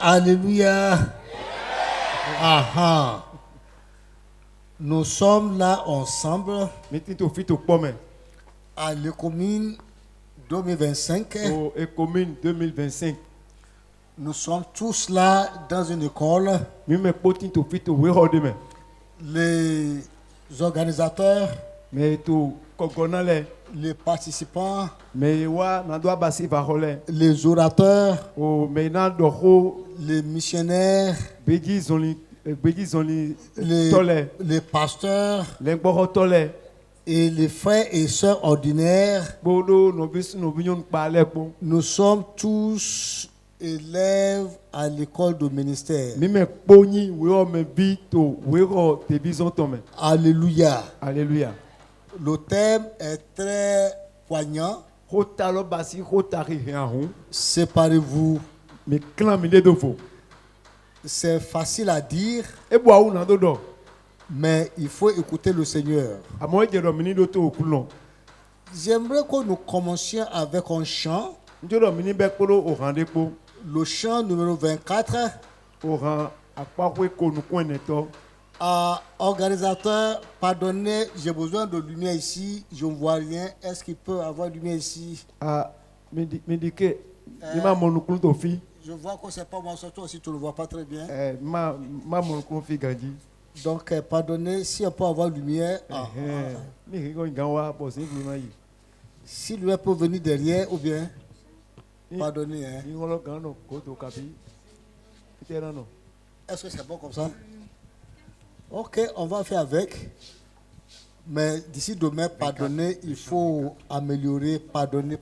Alléluia. Aha. Nous sommes là ensemble à l'Écommune 2025. Écommune 2025. Nous sommes tous là dans une école. Les organisateurs, les participants, les orateurs, les missionnaires, les pasteurs et les frères et sœurs ordinaires. Nous sommes tous élèves à l'école de ministère. Alléluia. Alléluia. Le thème est très poignant. Séparez-vous. C'est facile à dire, mais il faut écouter le Seigneur. J'aimerais que nous commencions avec un chant. Le chant numéro 24. Organisateur, pardonnez, j'ai besoin de lumière ici. Je ne vois rien. Est-ce qu'il peut avoir lumière ici? Je vois que ce n'est pas moi, surtout aussi tu ne le vois pas très bien. Donc, pardonnez, si on peut avoir lumière. Si lui peut venir derrière ou bien. Pardonnez. Est-ce que c'est bon comme ça? Ok, on va faire avec. Mais d'ici demain, pardonnez, il faut améliorer, pardonner.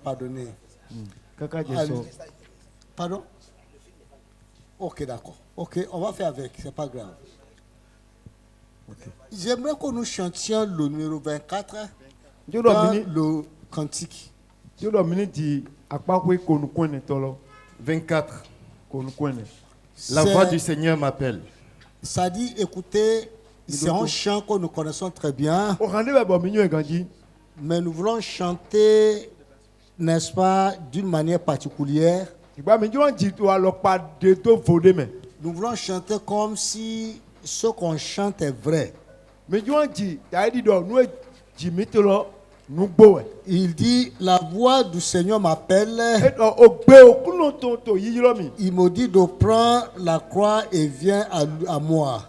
Pardon? Ok, d'accord. Ok, on va faire avec, c'est pas grave. Okay. J'aimerais que nous chantions le numéro 24 dans le cantique. 24. La voix du Seigneur m'appelle. Ça dit, écoutez, c'est un chant que nous connaissons très bien. Mais nous voulons chanter, n'est-ce pas, d'une manière particulière. Nous voulons chanter comme si ce qu'on chante est vrai. Il dit, la voix du Seigneur m'appelle. Il me dit de prendre la croix et viens à moi.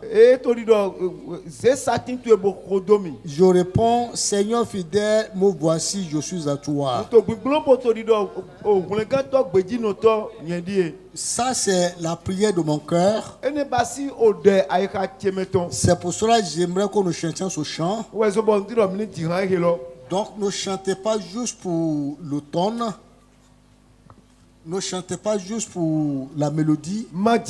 Je réponds, Seigneur fidèle, me voici, je suis à toi. Ça, c'est la prière de mon cœur. C'est pour cela que j'aimerais que nous chantions ce chant. Donc, ne chantez pas juste pour le ton. Ne chantez pas juste pour la mélodie. Mais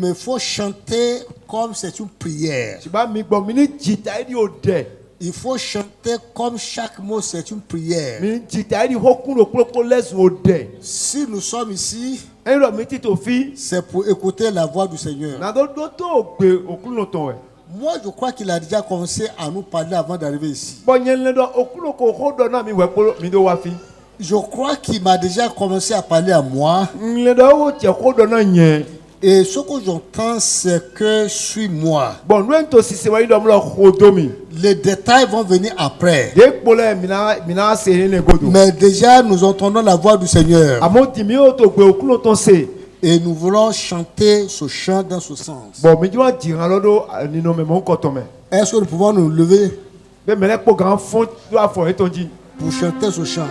il faut chanter comme c'est une prière. Il faut chanter comme chaque mot c'est une prière. Si nous sommes ici, c'est pour écouter la voix du Seigneur. Moi, je crois qu'il a déjà commencé à nous parler avant d'arriver ici. Je crois qu'il m'a déjà commencé à parler à moi. Et ce que j'entends, c'est que suis-moi. Les détails vont venir après. Mais déjà, nous entendons la voix du Seigneur. Et nous voulons chanter ce chant dans ce sens. Est-ce que nous pouvons nous lever pour chanter ce chant?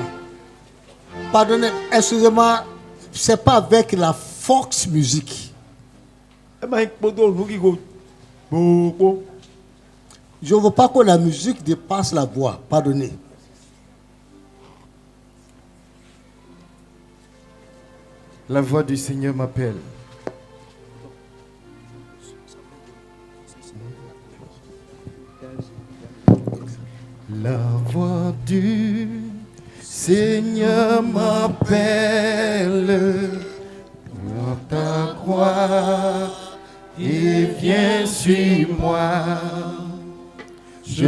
Pardonnez, excusez-moi, c'est pas avec la Fox Music. Je ne veux pas que la musique dépasse la voix. Pardonnez. La voix du Seigneur m'appelle. La voix du Seigneur m'appelle. Prends ta croix et viens suis-moi. Je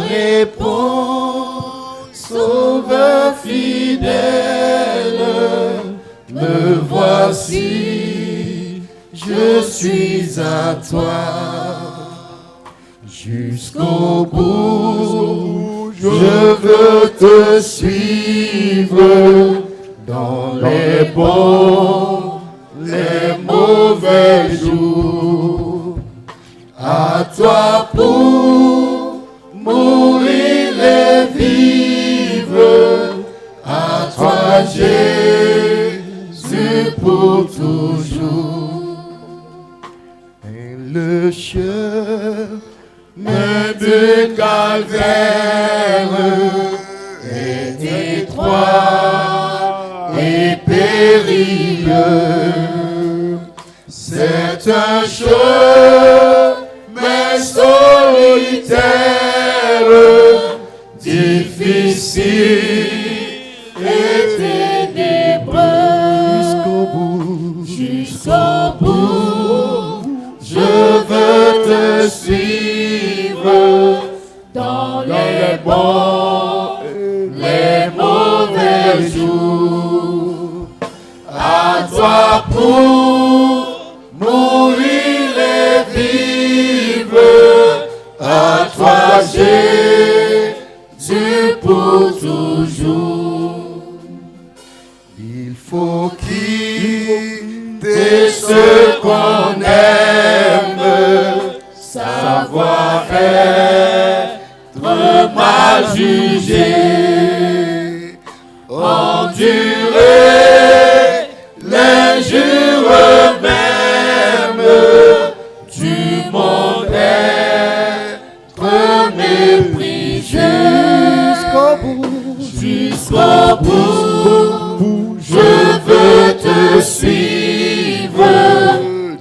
réponds, Sauveur fidèle. Me voici, je suis à toi. Jusqu'au bout, je veux te suivre dans les bons, les mauvais jours. À toi pour mourir et vivre, à toi Jésus pour toujours. Et le chemin de calvaire est étroit et périlleux. C'est un chemin solitaire, difficile et ténébreux. Jusqu'au bout, je veux te suivre dans les bons, les mauvais jours. À toi pour mourir et vivre, à toi Jésus pour toujours. Il faut quitter ce qu'on aime, savoir être mal jugé, endurer l'injure même du monde, être méprisé. Jusqu'au bout, je veux te suivre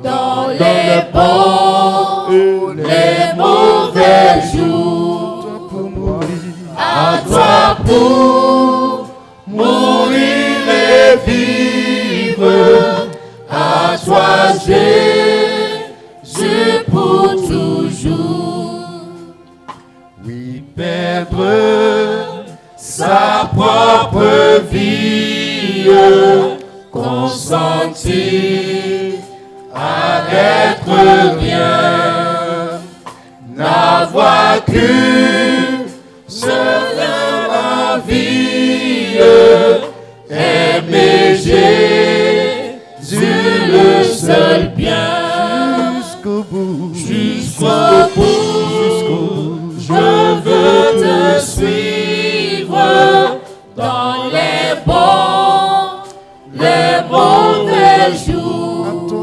dans les bons, les mauvais jours. À toi pour mourir et vivre, à toi Jésus pour toujours. Oui, perdre sa propre vie, consentir à être rien, n'avoir qu'une seule envie, aimer Jésus le seul bien. Jusqu'au bout, je veux te suivre dans les bons, les mauvais jours.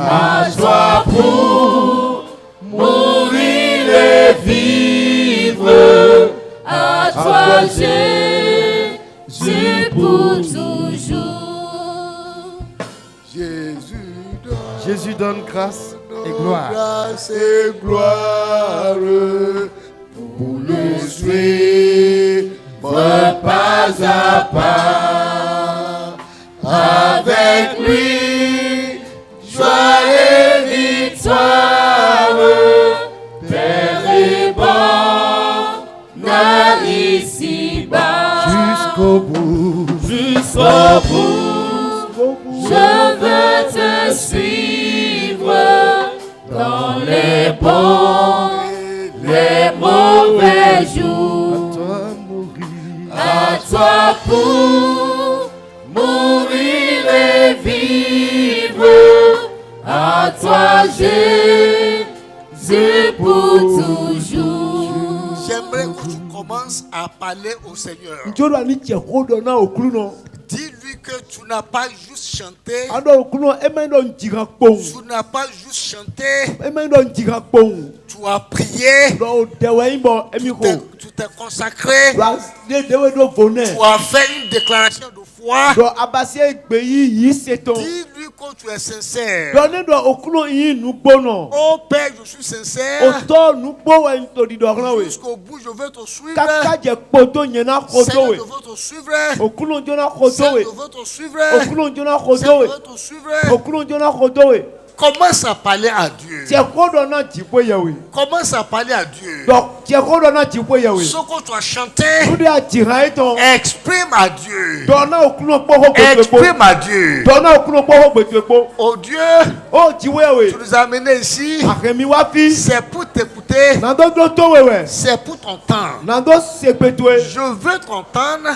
À toi pour mourir et vivre, à toi Jésus pour toujours. Jésus donne grâce et gloire. Grâce et gloire pour le suivre pas à pas. Avec lui, joie et victoire, Père et bonheur ici-bas. Jusqu'au bout, Je veux te suivre dans les bons, les mauvais jours. À toi pour mourir et vivre, à toi Jésus pour toujours. J'aimerais que tu commences à parler au Seigneur. Dis-lui que tu n'as pas juste chanté. Tu n'as pas juste chanté. Tu as prié. Tu t'es consacré. Tu as fait une déclaration de foi. Dis-lui que tu es sincère. Oh Père, je suis sincère. Jusqu'au bout, je veux te suivre. Seigneur, je veux te suivre. Seigneur, je veux te suivre. Seigneur, je veux te suivre. Commence à parler à Dieu. Commence à parler à Dieu. Ce que tu as chanté, exprime à Dieu. Exprime à Dieu. Oh Dieu, tu nous as amenés ici. C'est pour t'écouter. C'est pour t'entendre. Je veux t'entendre.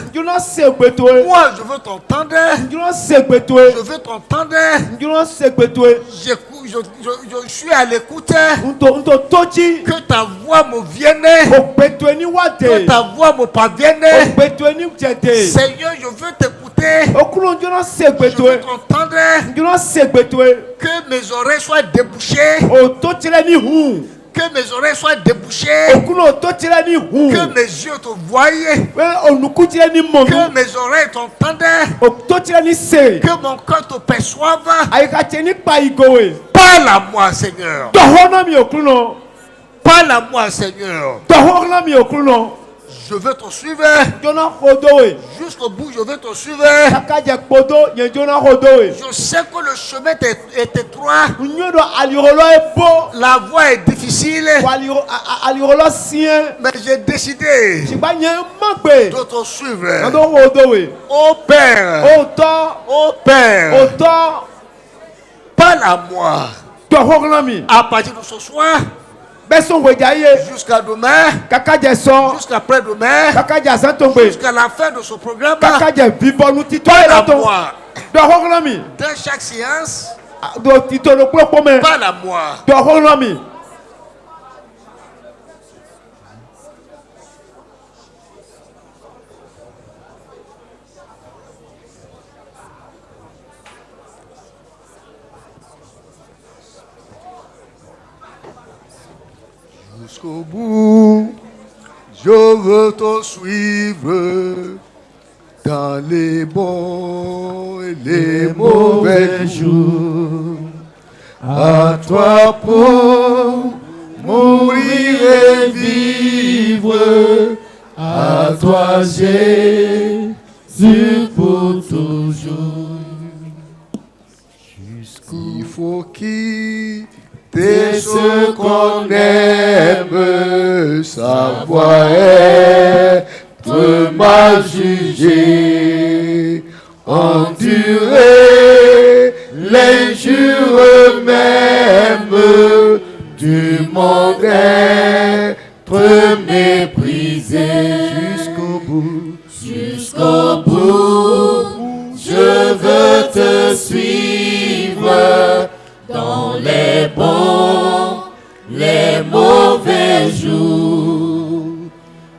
Moi, je veux t'entendre. Je veux t'entendre. Je suis à l'écoute. Que ta voix me vienne. Que ta voix me parvienne. Seigneur, je veux t'écouter. Je veux t'entendre. Que mes oreilles soient débouchées. Que mes oreilles soient débouchées. Que mes yeux te voient. Que mes oreilles t'entendent. Que mon cœur te perçoive. Parle à moi, Seigneur. Parle à moi, Seigneur. Je veux te suivre. Jusqu'au bout, je veux te suivre. Je sais que le chemin est étroit. La voie est difficile. Mais j'ai décidé de te suivre. Oh Père. Oh Père. Parle à moi. À partir de ce soir. Jusqu'à demain, jusqu'à après-demain, jusqu'à la fin de ce programme, parle à moi. Dans chaque séance, parle à moi. Jusqu'au bout, je veux te suivre dans les bons et les mauvais jours. À toi pour mourir et vivre, à toi Jésus pour toujours. Il faut quitter ce qu'on aime, sa voix être mal jugé, endurer l'injure même du monde, être méprisé jusqu'au bout. Jusqu'au bout, je veux te suivre dans les bons, les mauvais jours.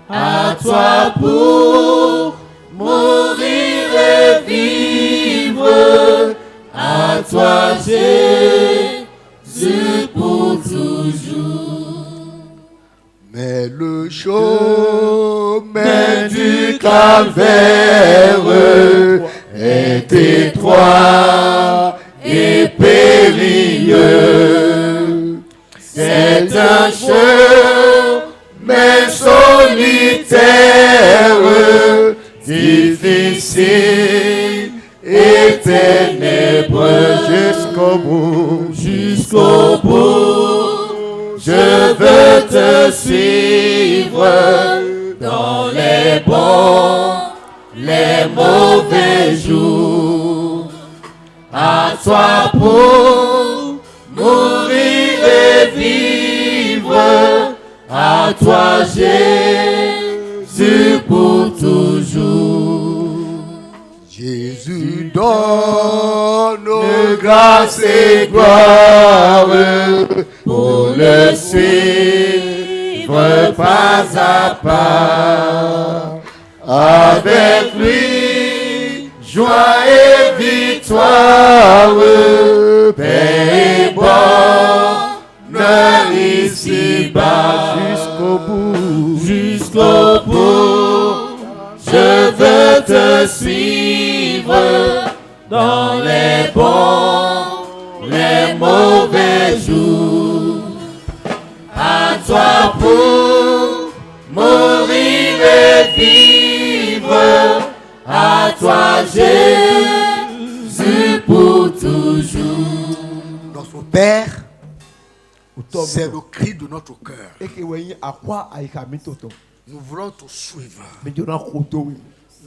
À toi pour mourir et vivre, à toi Jésus pour toujours. Mais le chemin du calvaire est étroit et périlleux. C'est un chemin solitaire, difficile et ténébreux. Jusqu'au bout, jusqu'au bout, je veux te suivre dans les bons, les mauvais jours. À toi pour mourir et vivre, à toi Jésus pour toujours. Jésus donne grâce et gloire pour le suivre pas à pas. Avec lui, joie et victoire, paix et bonheur ici-bas. Jusqu'au bout, jusqu'au bout, je veux te suivre dans les bons, les mauvais jours. À toi pour mourir et vivre, à toi Jésus pour toujours. Notre Père, Uto c'est mito. le cri de notre cœur. Eke wenyi akwa aika mitoto. Nous voulons te suivre. Medona khoto wi.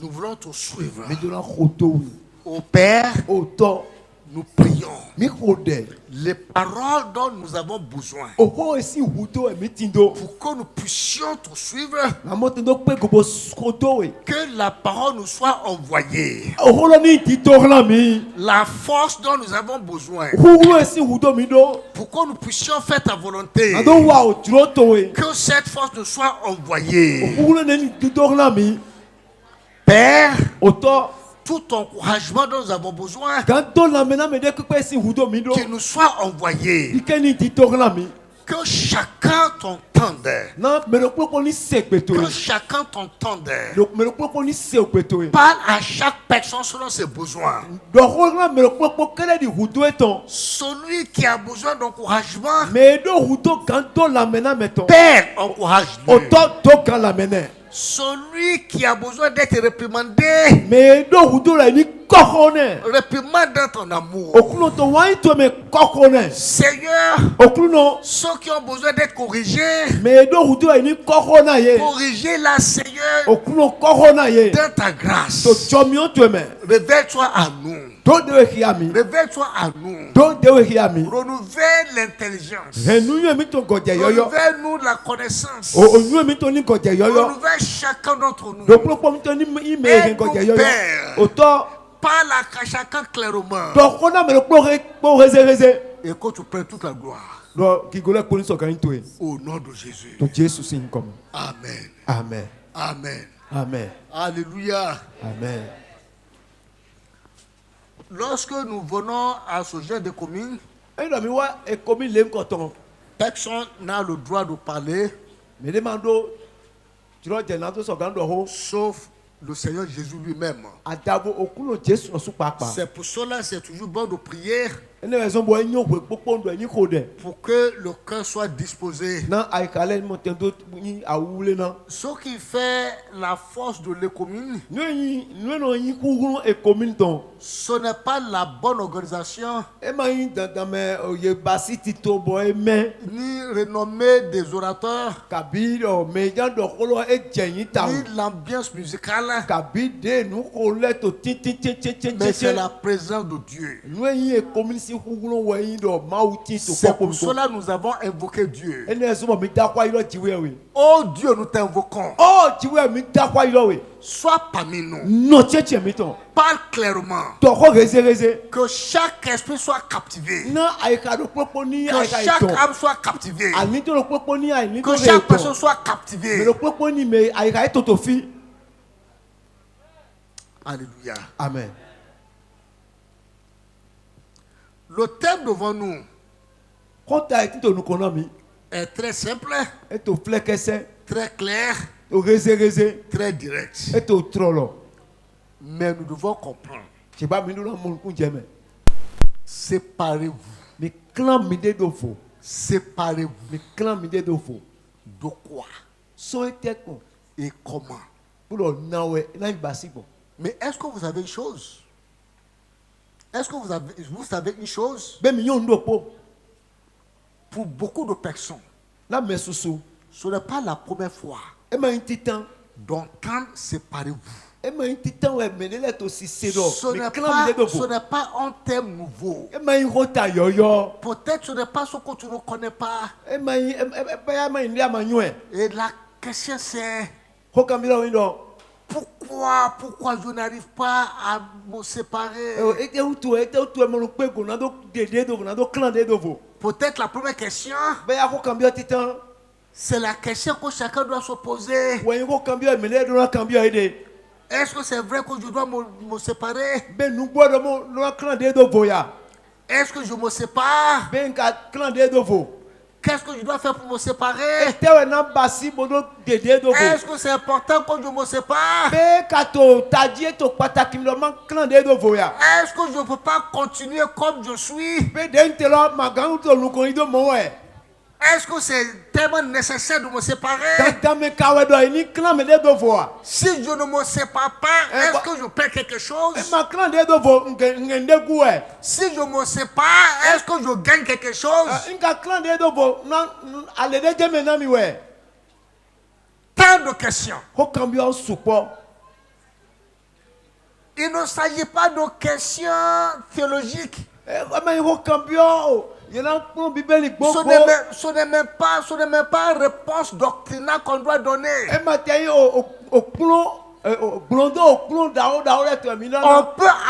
Nous voulons te suivre. Medona khoto wi. Ô Père, Oto nous prions. mi khode. Les paroles dont nous avons besoin Oko esi huto e mitindo. pour que nous puissions te suivre, Na motindo pe gobo khoto wi. que la parole nous soit envoyée. Oholo ni titorla mi. La force dont nous avons besoin Hulu esi huto mido. pour que nous puissions faire ta volonté. Ado wa o troto wi. Que cette force nous soit envoyée. Hulu ni titorla mi. Père, Oto tout encouragement dont nous avons besoin, kanto la mena me de pe esi huto mido. qu'il nous soit envoyé. Ikeni titorla mi. Que chacun t'entende. Na me lo poko ni sekpeto. Que chacun t'entende. Donc me lo poko ni sekpeto. Parle à chaque personne selon ses besoins. Dohola me lo poko kele di huto eton. Celui qui a besoin d'encouragement, Me do huto kanto la mena meton. Père, encourage-le. Oto to kan la mena. Celui qui a besoin d'être réprimandé, Me do huto la ni kokone. réprimande dans ton amour. Okuno to wai to me kokone. Seigneur, Okuno ceux qui ont besoin d'être corrigés, me do huto la ni kokona ye. corrigez-la, Seigneur, Okuno kokona ye. dans ta grâce. To chomio to me. Révèle-toi à nous. Do de hiami. Révèle-toi à nous. Do de hiami. Renouvelle l'intelligence. Renu mi to godje yoyo. Renouvelle-nous la connaissance. O nu mi to ni godje yoyo. Renouvelle chacun d'entre nous. Do plopo mi to ni ime godje yoyo. Oto Parle à chacun clairement. do kona me lo po reze. Et que tu prennes toute la gloire. Do kigole ko ni so kan to e. Au nom de Jésus. To Jesus sin comme. Amen. Amen. Amen. Amen. Alléluia. Amen. Lorsque nous venons à ce genre de commune, Et là mi wa e komi le nkoton. personne n'a le droit de parler Me demando tiro je na to so gan do ho. sauf le Seigneur Jésus lui-même. Adabo okuno Jesus no su papa. C'est pour cela c'est toujours bon de prier Ene raison bo enyo we popo ndo enyi ko de. pour que le cœur soit disposé. Na ai kale mo tendo ni awule na. Ce qui fait la force de l'économie, No enyi ku e komi ton. ce n'est pas la bonne organisation E ma yin dandan me oye basi ti to bo e me. ni renommée des orateurs, Kabi o me jan do kolo e jeyin ta. ni l'ambiance musicale, Kabi de nu ko le to tin. mais c'est la présence de Dieu. No enyi e komi si kugulo we yin do ma uti to C'est ko pour cela que nous avons invoqué Dieu. Ene eso mo mi da kwa iro jiwe we. Oh Dieu, nous t'invoquons. Oh jiwe mi da kwa iro we. Sois parmi nous. No cheche mi ton. Parle clairement. To ko reze. Que chaque esprit soit captivé. Na aika do popo ni Que aika chaque ito. âme soit captivée. Ani to lo popo ni ai ni to Que re chaque ito. personne soit Me captivée. lo popo ni me aika ito to fi. Alléluia. Amen. Le thème devant nous Konta iti to nu kono mi. est très simple, E to flekese. très clair, To reze. très direct. E to trolo. Mais nous devons comprendre. Se ba mi nu la mo kun je me. Séparez-vous. Mi clan mi de do fo. Séparez-vous. Mi clan mi de do fo. De quoi So ete kon. et comment? Pour le nawe na basi bon. Mais est-ce que vous avez une chose? Est-ce que vous savez une chose? Be mi yon do po. Pour beaucoup de personnes, La me susu. ce n'est pas la première fois E ma yin titan. d'entendre séparez-vous. E ma yin titan we menele to si sedo. Ce Mi n'est clan mi de do fo. pas un thème nouveau. E ma yin rota yoyo. Peut-être ce n'est pas ce que tu ne connais pas. E ma yin e ma yin le ma nyue. Et la question c'est Ho kamira windo. pourquoi je n'arrive pas à me séparer? Ete utu e mo lo pe go na do dede do na do clan de do fo. Peut-être la première question, Be ya ko kambia titan. c'est la question que chacun doit se poser. Wo yin ko kambia menele do na kambia ide. Est-ce que c'est vrai que je dois me séparer? Be nu gbodo mo lo clan de do fo ya. Est-ce que je me sépare? Be nka clan de do fo. Qu'est-ce que je dois faire pour me séparer? Ete we na basi bodo dede do fo. Est-ce que c'est important que je me sépare? Be ka to tadie to pataki lo man clan de do fo ya. Est-ce que je ne peux pas continuer comme je suis? Be de ntelo magan to lu ko ido mo we. est-ce que c'est tellement nécessaire de me séparer? Dans mes cas, il clan me de voir. Si je ne me sépare pas, est-ce que je perds quelque chose? Ma clan de voir, ngende goué. Si je me sépare, est-ce que je gagne quelque chose? Inga clan de voir, non, allez de maintenant mi ouais. Tant de questions. Au cambio support. Il ne s'agit pas de questions théologiques. Mais au cambio, il y a un biblique. Ce n'est même pas une réponse doctrinale qu'on doit donner. Et maintenant, au plomb, on peut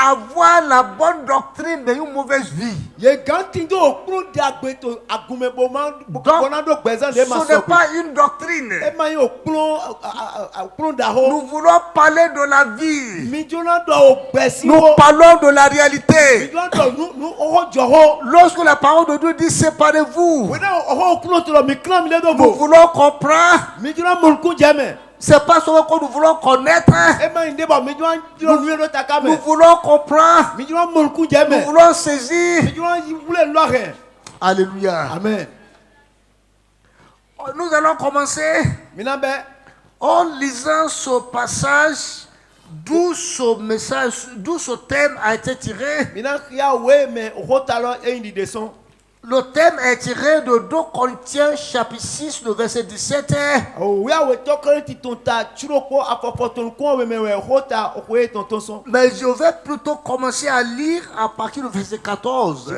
avoir la bonne doctrine mais une mauvaise vie. Donc, ce n'est pas une doctrine. Nous voulons parler de la vie. Nous parlons de la réalité. Lorsque la parole de Dieu dit séparez-vous, nous voulons comprendre. C'est pas seulement que nous voulons connaître. Nous voulons comprendre. Nous voulons saisir. Alléluia. Amen. Nous allons commencer en lisant ce passage d'où ce message, d'où ce thème a été tiré. Le thème est tiré de 2 Corinthiens chapitre 6, le verset 17. Mais je vais plutôt commencer à lire à partir du verset 14.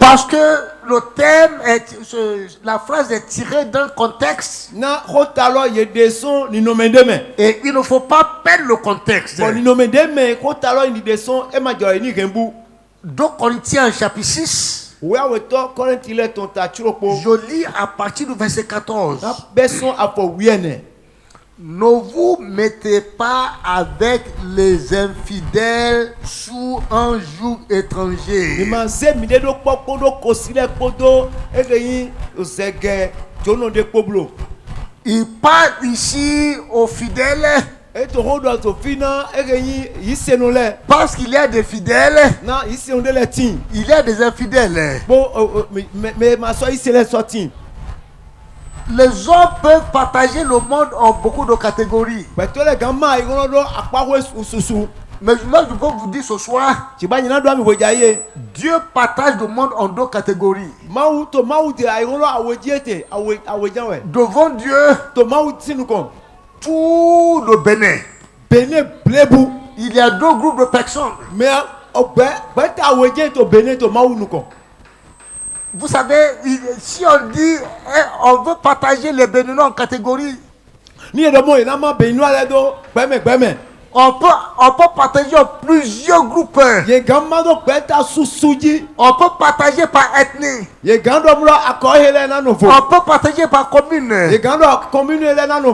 Parce que le thème est, la phrase est tirée d'un contexte. Et il ne faut pas perdre le contexte. 2 Corinthiens chapitre 6. Je lis à partir du verset 14. Ne vous mettez pas avec les infidèles sous un joug étranger. Il parle ici aux fidèles. Parce qu'il y a des fidèles, il y a des infidèles. Les hommes peuvent partager le monde en beaucoup de catégories. Mais moi, je peux vous dire ce soir, Dieu partage le monde en 2 catégories. Devant Dieu, tout le Bénin, il y a 2 groupes de personnes. Vous savez, si on dit on veut partager les Béninois en catégories, on peut partager en plusieurs groupes. On peut partager par ethnie. On peut partager par commune.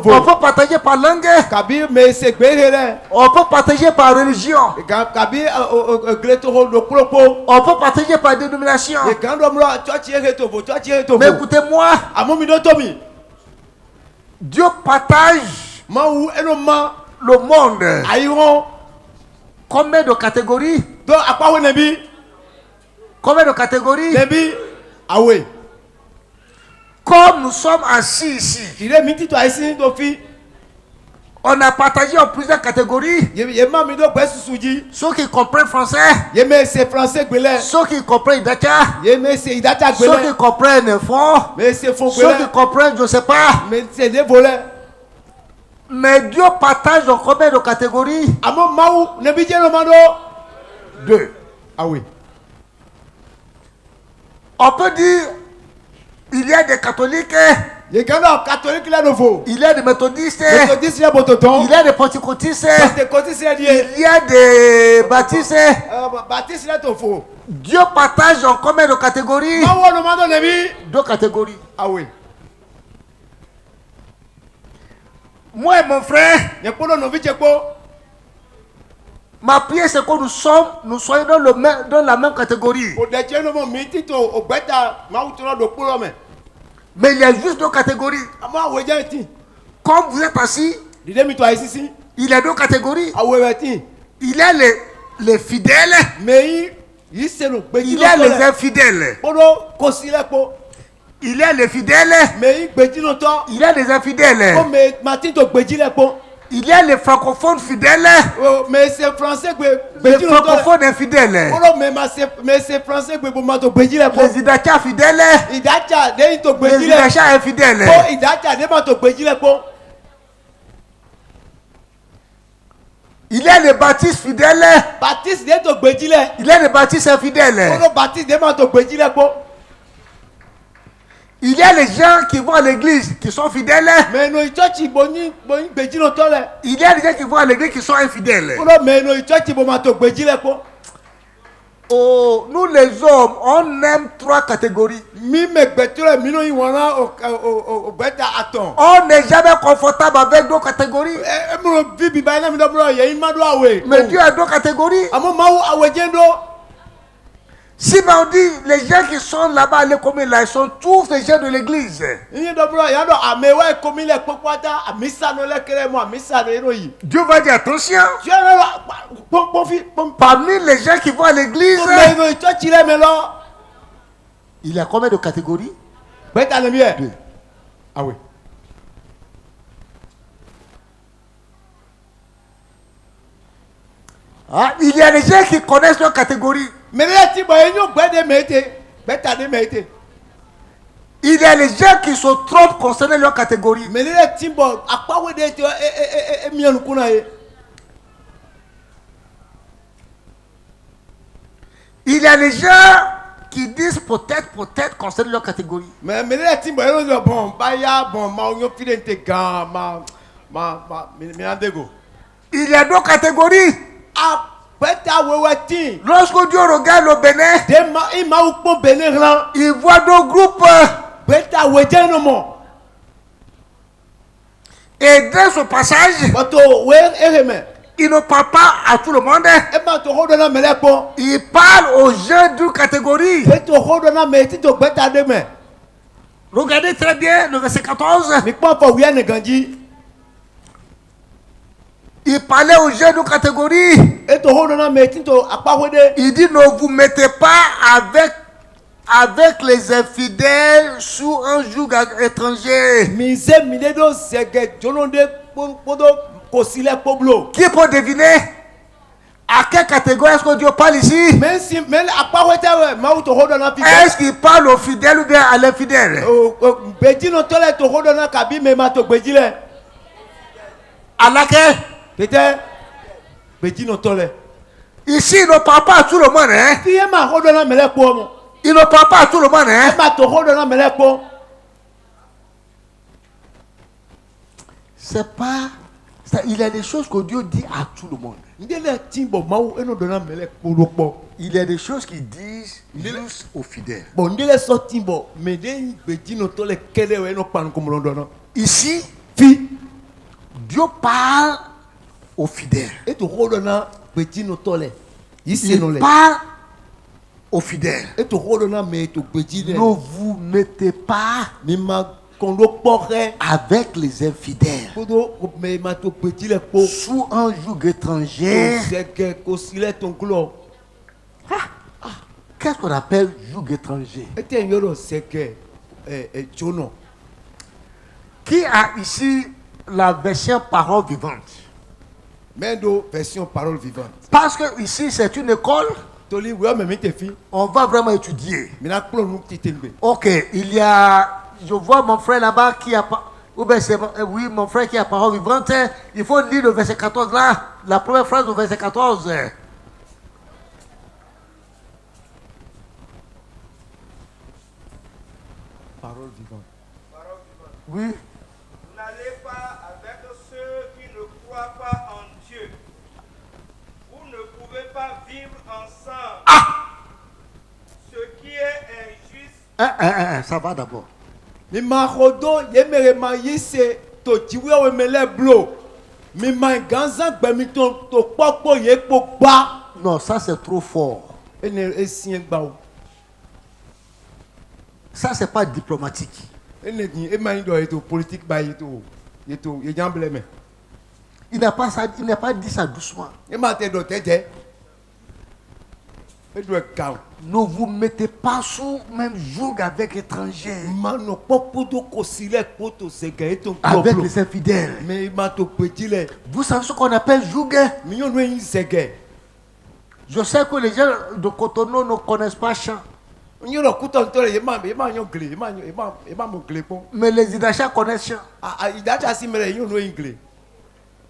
On peut partager par langue. On peut partager par religion. On peut partager par dénomination. Mais écoutez-moi, Dieu partage le monde. Combien de catégories? Combien de catégories? Comme nous sommes assis ici, on a partagé en plusieurs catégories. Ceux qui comprennent français, ceux qui comprennent Dacha, ceux qui comprennent fond, ceux qui comprennent je ne sais pas. Mais Dieu partage en combien de catégories? 2. On peut dire, il y a des catholiques, il y a des méthodistes, il y a des pentecôtistes, il y a des baptistes. Dieu partage en combien de catégories? 2 catégories. Moi et mon frère, ma prière c'est que nous soyons dans la même catégorie. Mais il y a juste 2 catégories. Comme vous êtes assis, il y a 2 catégories. Il y a les fidèles Il Il y a les infidèles. Il y a les fidèles. Il y a les infidèles. Il y a les francophones fidèles. Mais c'est français Les francophones infidèles. mais c'est français Les Idacha fidèles. Les Idacha infidèles. Il y a les baptistes fidèles. Il y a les baptistes infidèles. Il y a les gens qui vont à l'église qui sont fidèles. Il y a les gens qui vont à l'église qui sont infidèles. Oh, nous les hommes, on aime 3 catégories. On n'est jamais confortable avec 2 catégories. Mais Dieu a 2 catégories. Si on dit les gens qui sont là-bas, les communes là, ils sont tous les gens de l'église. Dieu va dire attention. Parmi les gens qui vont à l'église, il y a combien de catégories? 2. Ah oui. Ah, il y a des gens qui connaissent leur catégorie. Il y a les gens qui se trompent concernant leur catégorie. Il y a les gens qui disent peut-être concernant leur catégorie. Il y a 2 catégories. Lorsque Dieu regarde le Bénin, il voit 2 groupes. Et dans ce passage, il ne parle pas à tout le monde. Il parle aux gens d'une catégorie. Regardez très bien le verset 14. Il parlait aux gens d'une catégorie. Il dit ne vous mettez pas avec les infidèles sous un joug étranger. Qui peut deviner à quelle catégorie est-ce que Dieu parle ici? Est-ce qu'il parle aux fidèles ou bien à l'infidèle? À laquelle? Ici, il ne parle pas à tout le monde. Hein? Il ne parle pas à tout le monde. Hein? C'est pas... il y a des choses que Dieu dit à tout le monde. Il y a des choses qu'il dit juste aux fidèles. Ici, Dieu parle aux fidèles. Il parle aux fidèles. Ne vous mettez pas avec les infidèles sous un joug étranger. Qu'est-ce qu'on appelle joug étranger? Qui a ici la version parole vivante? Version parole vivante. Parce que ici c'est une école. On va vraiment étudier. Ok, il y a, je vois mon frère là-bas qui a, ou bien c'est, oui, mon frère qui a parole vivante. Il faut lire le verset 14 là, la première phrase du verset 14. Parole vivante. Oui. N'allez pas avec ceux qui ne croient pas en Dieu. Vous ne pouvez pas vivre ensemble. Ah! Ce qui est injuste. Ça va d'abord. Non, ça c'est trop fort. Ça c'est pas diplomatique. Il n'a pas dit ça doucement. Et doit gao. Ne vous mettez pas sous même joug avec étrangers, Mano popo kosile poto sega eton avec koplo. les infidèles. Mais mato petit le. Vous savez ce qu'on appelle joug? Mignon no yin sega. Je sais que les gens de Cotonou ne connaissent pas chant, Mignon no kuto ntole yema nyon gle, yema mo gle pon. mais les Idachas connaissent chant. Ah idacha si mele yon no yin gle.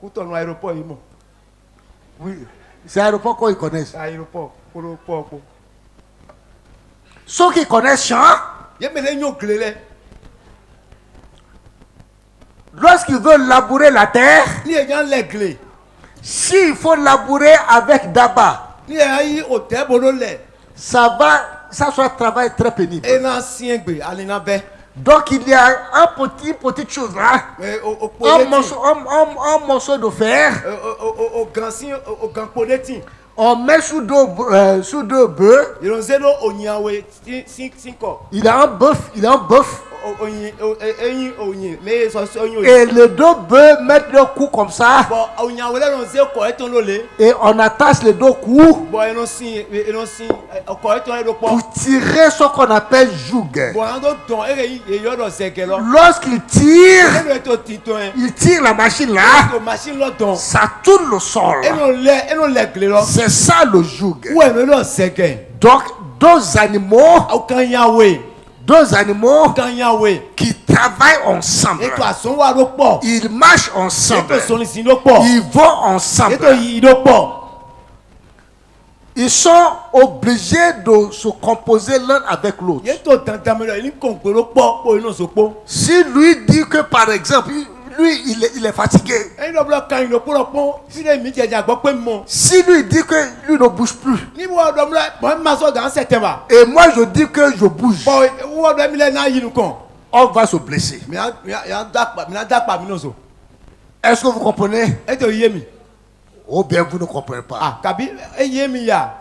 Kuto no aéroport yimo. Oui, c'est l'aéroport qu'ils connaissent. Aéroport, polo popo. Ceux qui connaissent chant, Yemele yon gle le. lorsqu'ils veulent labourer la terre, Ni yan le gle. s'il faut labourer avec Daba, Ni ayi o te bolo le. ça sera un travail très pénible. E na sien gbe alina be. Donc il y a un petite chose là, Mais o un morceau de fer, o gansin o gan poleti. on met sous deux bœufs, Yon zelo onyawe cinco. il a un bœuf, Oyin oyin mais so oyin. et les deux bœufs mettent leur cou comme ça, Bon onyawe le yon ze ko eton lo le. et on attache les deux coups Bon yon sin ko eton le po. pour tirer ce qu'on appelle joug. Bon an do don e yo do zeke lo. Lorsqu'il tire, E to titon. il tire la machine là, To machine lo don. ça tourne le sol. E no le gle lo. C'est ça le joug. Ou e no lo zeke. Donc deux animaux O kan yawe. Kan yawe. qui travaillent ensemble, E to ason wa lo po. ils marchent E to ensemble, son sin lo po. ils vont E ensemble. to yi lo po. Ils sont obligés de se composer l'un avec l'autre. Ye to dandan me lo ni kon gbe lo po po ino so po. Si lui dit que par exemple, lui il est fatigué, E lo blo kan lo po lo po. Si le mi jeja gbo pe mo. si lui dit que lui ne bouge plus, Ni wo do mle bon ma so gan september. et moi je dis que je bouge, Bon wo do mi le na yi nu kon. on va se blesser. Mi a da pa mi no so. Est-ce que vous comprenez? E to ye mi. Ou bien vous ne comprenez pas? Ah kabi e ye mi ya.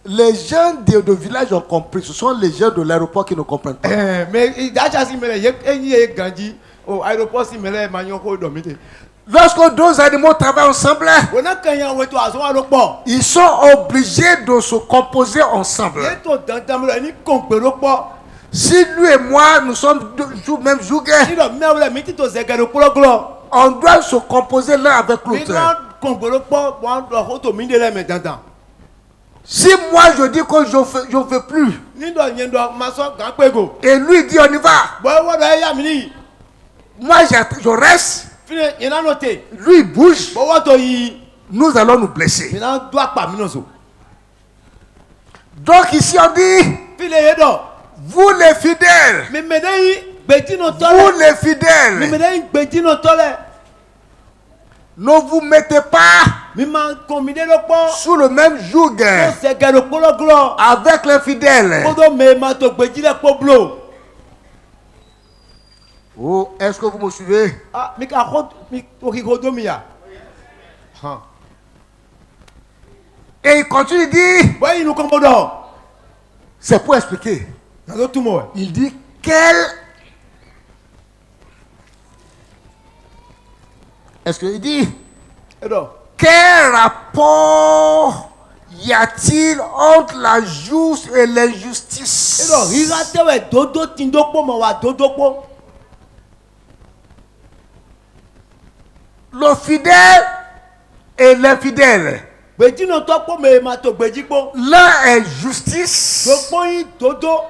Les gens de village ont compris, ce sont les gens de l'aéroport qui ne comprennent pas. Mais dacha si me le ye ye ganji. O aéroport si me le ma yon ko do mi te. Lorsque deux animaux travaillent ensemble, Wona kan yan we to aso wa lo po. ils sont obligés de se composer ensemble. Ye to dandan me lo ni kon gbe lo po. Si lui et moi, nous sommes même joug, Ni do me wo mi ti to zege lo po glo. on doit se composer l'un avec Mi do l'autre. kon gbe lo po bon do ho to mi de le me dandan. Si moi je dis que je veux plus, Ni do yen do ma so gan pe go. et lui dit on y va, Bo wo do ya mi ni. moi je reste, Fine yen na note. lui il bouge, Bo wo to yi. nous allons nous blesser. Mi na do apa mi no so. Donc ici on dit, File ye do. vous les fidèles, Mi me de yi gbeji no vous tole. les Mi me fidèles, de yi gbeji no tole. ne vous mettez pas Mi ma kon mi de lo po. sous le même joug O zege lo po lo glo. avec l'infidèle. Kodo me ma to gbeji le po blo. Oh, est-ce que vous me suivez? Ah, mi ka ho mi o ki kodo mi ya. Ha. Et il continue, il dit, Bo yi nu kon bodo. c'est pour expliquer. Na do tumo. Il dit, est-ce qu'il dit, E do. quel rapport y a-t-il entre la justice et E do l'injustice? rira te we dodo tin do po mo wa dodo po. Le fidèle et l'infidèle. Gbeji no to po me ma to gbeji po. L'un est justice, Do po yi dodo.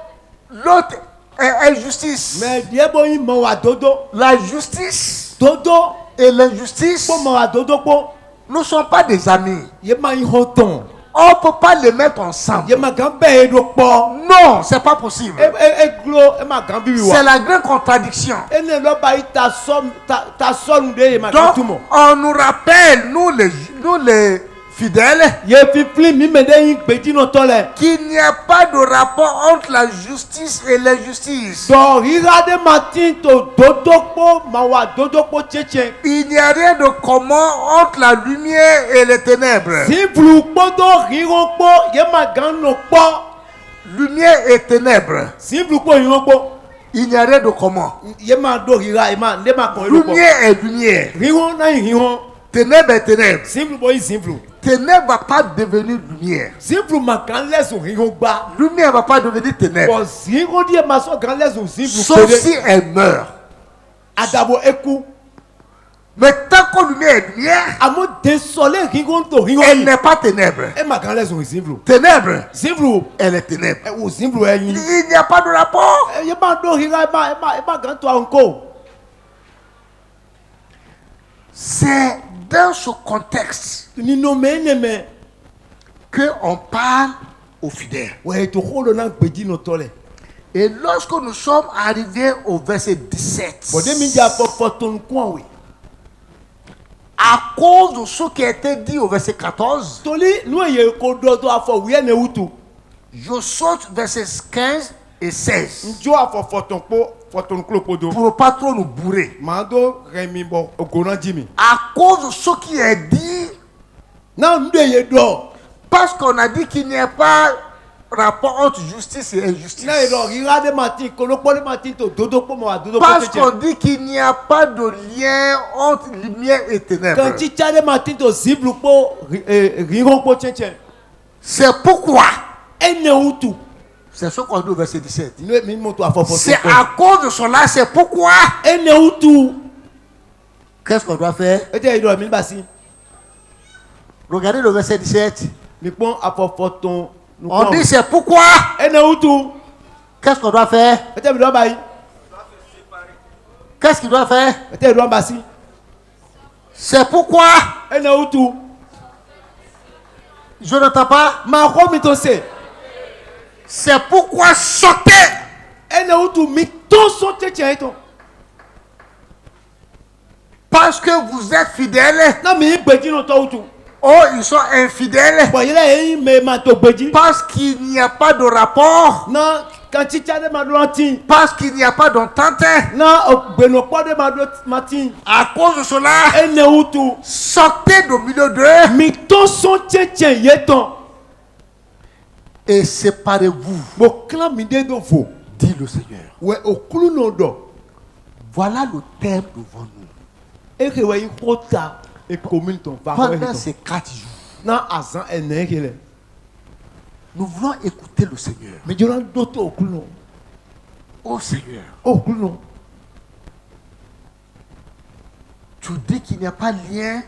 l'autre est injustice. Me die bo yi mo wa dodo. La justice Dodo et l'injustice po mo wa dodo po. ne sont pas des amis. Ye ma yi ho ton. On ne peut pas les mettre ensemble. Ye ma gan be e do po. Non, c'est pas possible. E glo e ma gan bi C'est wa. la grande contradiction. E ne lo ba yi ta so nu de ye ma gan Donc, tumo. on nous rappelle, nous les fidèles, Ye fifli mi me de yi gbeji no tole. qu'il n'y a pas de rapport entre la justice et l'injustice. Do rira de matin to dodo po ma wa dodo po cheche. Il n'y a rien de commun entre la lumière et les ténèbres. Si vlu kpodo riro po ye ma gan no po. Lumière et ténèbres, Si vlu po riro po il n'y a rien de commun. ye ma do rira ye ma ne ma kon riro po. Lumière est lumière. Riro na yi riro. ténèbres est ténèbres. Zimblu boy zimblu. Ténèbres va pas devenir lumière. Zimblu ma grand les on ringo ba. Lumière va pas devenir ténèbres. Bon ringo die ma so grand les on zimblu. Sauf si elle meurt. Adabo eku. Mais tant que lumière est lumière, Amo désolé ringo to ringo. elle n'est pas ténèbre. E ma grand les on zimblu. Ténèbres, Zimblu. elle est ténèbre. E o zimblu e yin. Il n'y a pas de rapport. E ma do ringa e ma grand to anko. C'est dans ce contexte Ni no me neme. qu'on parle aux fidèles. Ouais to holo na gbeji no tole. Et lorsque nous sommes arrivés au verset 17, Bon de mi ja fo ton kwa we. à cause de ce qui a été dit au verset 14, Toli nou ye ko do to afo we ne utu. je saute versets 15 et 16 Njo afo ton klopodo. pour ne pas trop nous bourrer. Mando remi bo ogona jimi. À cause de ce qui est dit, Na nde ye do. parce qu'on a dit qu'il n'y a pas rapport entre justice et injustice. Na ye do regarde matin kono pole matin to dodo po mo dodo po Parce teche. qu'on dit qu'il n'y a pas de lien entre lumière et ténèbres. Quand tu tchade matin to ziblu po ringo po teche. C'est pourquoi, Ene utu. c'est ce qu'on dit au verset 17. Ne mi mo to afo C'est à cause de cela, c'est pourquoi. Ene utu. Qu'est-ce qu'on doit faire? Ete ye do mi basi. Regardez le verset 17. Mi pon afo ton. On dit c'est pourquoi. Ene utu. Qu'est-ce qu'on doit faire? Ete mi do bayi. Qu'est-ce qu'il doit faire? Ete do basi. C'est pourquoi. Ene utu. Je n'entends pas. Ma ko mi to se. C'est pourquoi sortez. Ene utu mi to so teche eto. Parce que vous êtes fidèles. Na mi gbeji no to utu. Oh, ils sont infidèles. Bon yele e me ma to gbeji. Parce qu'il n'y a pas de rapport. Na quand tu tchade ma do antin. Parce qu'il n'y a pas d'entente. Na ogbeno po de ma do matin. À cause de cela, Ene utu. sortez du milieu d'eux Mi to so teche yeton. et séparez-vous, Mo clan mi de do fo. dit le Seigneur. We okulu no do. Voilà le thème devant nous. E ke we hota e commune ton va. Pendant ces 4 jours, Na azan ene kele. nous voulons écouter le Seigneur. Mi joran do to okulu no. Oh Seigneur, Okulu no. tu dis qu'il n'y a pas de lien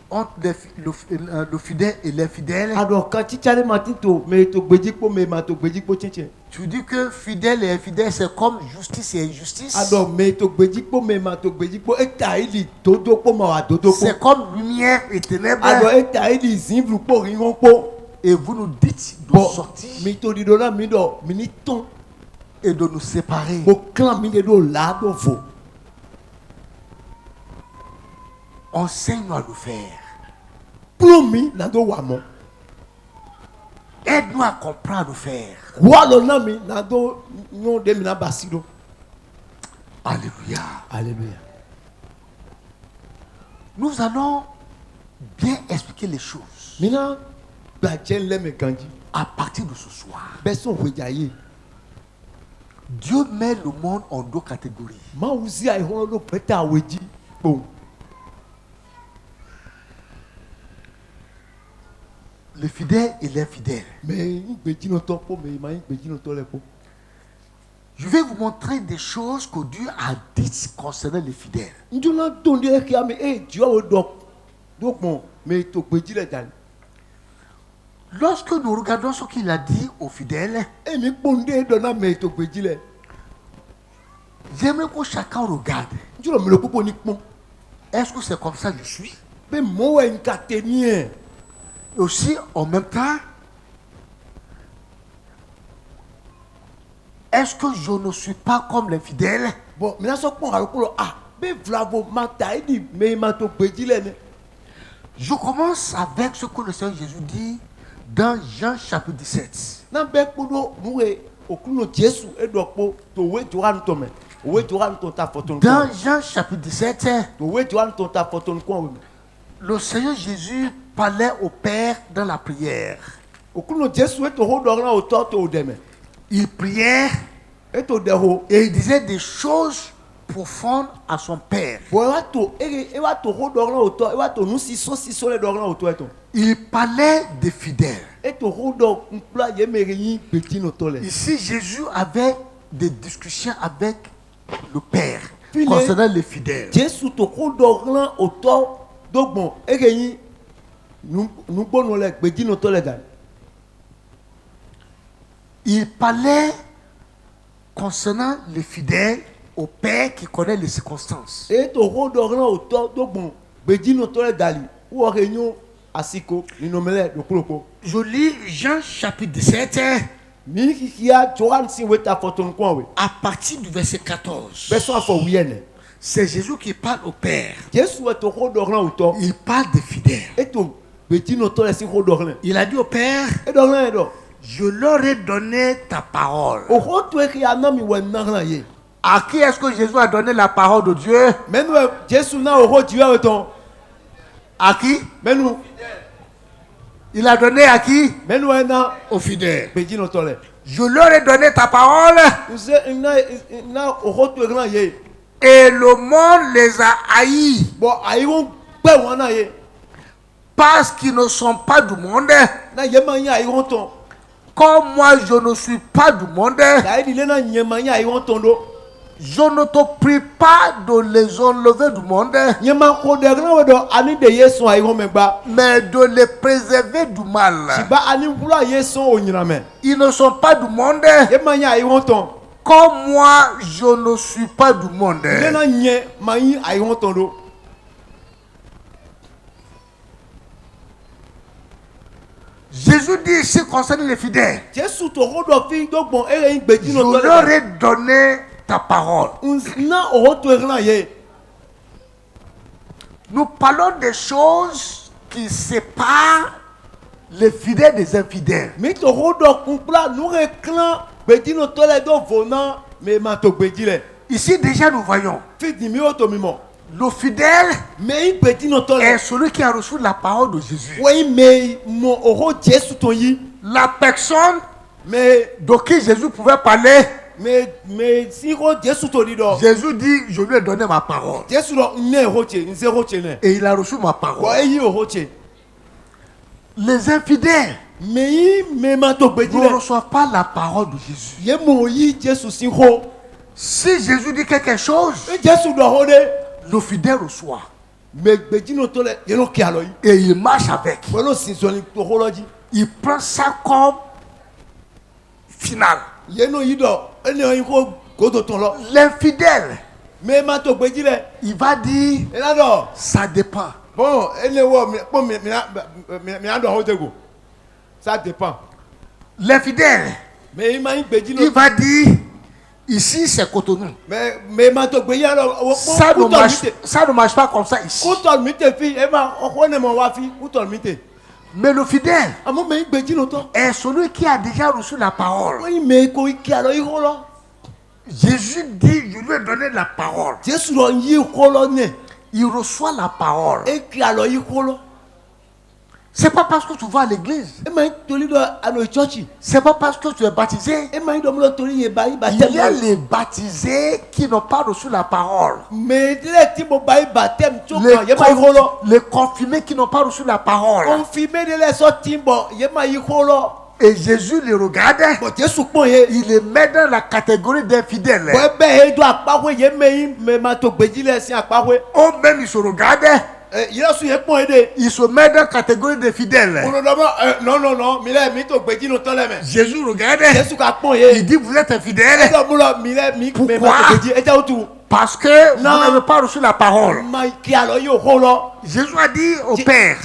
entre le fidèle et l'infidèle. Alors quand tu tchade matin to me to gbeji po me ma to gbeji po teche. Tu dis que fidèle et infidèle, c'est comme justice et injustice. Alors me to gbeji po me ma to gbeji po eta ili dodo po ma wa dodo po. C'est comme lumière et ténèbres. Alors eta ili zimblu po ringo po. Et vous nous dites de Bon sortir mi to di do na mi do mi ni ton. et de nous séparer. Mo clan mi de do la do fo. Enseigne-nous à le faire. Plomi na do wa mo. Aide-nous à comprendre à le faire. Wa lo na mi na do nyon de mi na basiro. Alléluia. Alléluia. Nous allons bien expliquer les choses Mina ba jen le me ganji. à partir de ce soir. Beson wejaye. Dieu met le monde en 2 catégories. Ma uzi ai hono lo peta weji. Bon. Le fidèle et l'infidèle. Mais gbeji no to po me ma gbeji no to le po. Je vais vous montrer des choses que Dieu a dites concernant les fidèles. Njuna donde e kia me e Dieu o do pon me to gbeji le dan. Lorsque nous regardons ce qu'il a dit aux fidèles, E mi ponde do na me to gbeji le. j'aimerais que chacun regarde. Njuna me le popo ni pon. Est-ce que c'est comme ça que je suis? Be mo we nkatenien. Et aussi, en même temps, est-ce que je ne suis pas comme l'infidèle? Bon, mina so pon ha ko ah be vlavo mata idi me ma to gbeji le ne. Je commence avec ce que le Seigneur Jésus dit dans Jean chapitre 17. Na be podo muwe okuno Jesu e do po to we joran to me. We joran to ta foton. Dans Jean chapitre 17, To we joran to ta foton ko. le Seigneur Jésus parlait au Père dans la prière. Okuno Jesu e to ho do ran o to to de me. Il priait E to de ho et il disait des choses profonde à son père. Il parlait des fidèles. Ici, Jésus avait des discussions avec le père concernant les fidèles. Il parlait concernant les fidèles au père qui connaît les circonstances. Je lis Jean chapitre 17 à partir du verset 14. C'est Jésus qui parle au père. Il parle des fidèles. Il a dit au père, je leur ai donné ta parole. À qui est-ce que Jésus a donné la parole de Dieu? À qui? Il a donné à qui? Aux fidèles. Je leur ai donné ta parole et le monde les a haïs parce qu'ils ne sont pas du monde. Comme moi je ne suis pas du monde, je ne te prie pas de les enlever du monde, mais de les préserver du mal. Ils ne sont pas du monde, comme moi je ne suis pas du monde. Jésus dit ici concernant les fidèles, je leur ai donné ta parole. Nous parlons des choses qui séparent les fidèles des infidèles. Ici déjà nous voyons le fidèle est celui qui a reçu la parole de Jésus. La personne de qui Jésus pouvait parler, Jésus dit, je lui ai donné ma parole. Et il a reçu ma parole. Les infidèles ne reçoivent pas la parole de Jésus. Si Jésus dit quelque chose, le fidèle reçoit. Et il marche avec. Il prend ça comme final. L'infidèle, il va dire, ça dépend. Ça dépend. L'infidèle, il va dire, ici c'est Cotonou. Ça ne marche pas comme ça ici. Mais le fidèle est celui qui a déjà reçu la parole. Jésus dit, je lui ai donné la parole. Il reçoit la parole. C'est pas parce que tu vas à l'église. C'est pas parce que tu es baptisé. Il y a les baptisés qui n'ont pas reçu la parole. Les confirmés qui n'ont pas reçu la parole. Et Jésus les regarde. Il les met dans la catégorie des fidèles. Eux-mêmes ils se regardent. Il se met dans la catégorie des fidèles. Jésus regarde. Il dit, vous êtes infidèles. Pourquoi? Parce que vous n'avez pas reçu la parole. Jésus a dit au Père,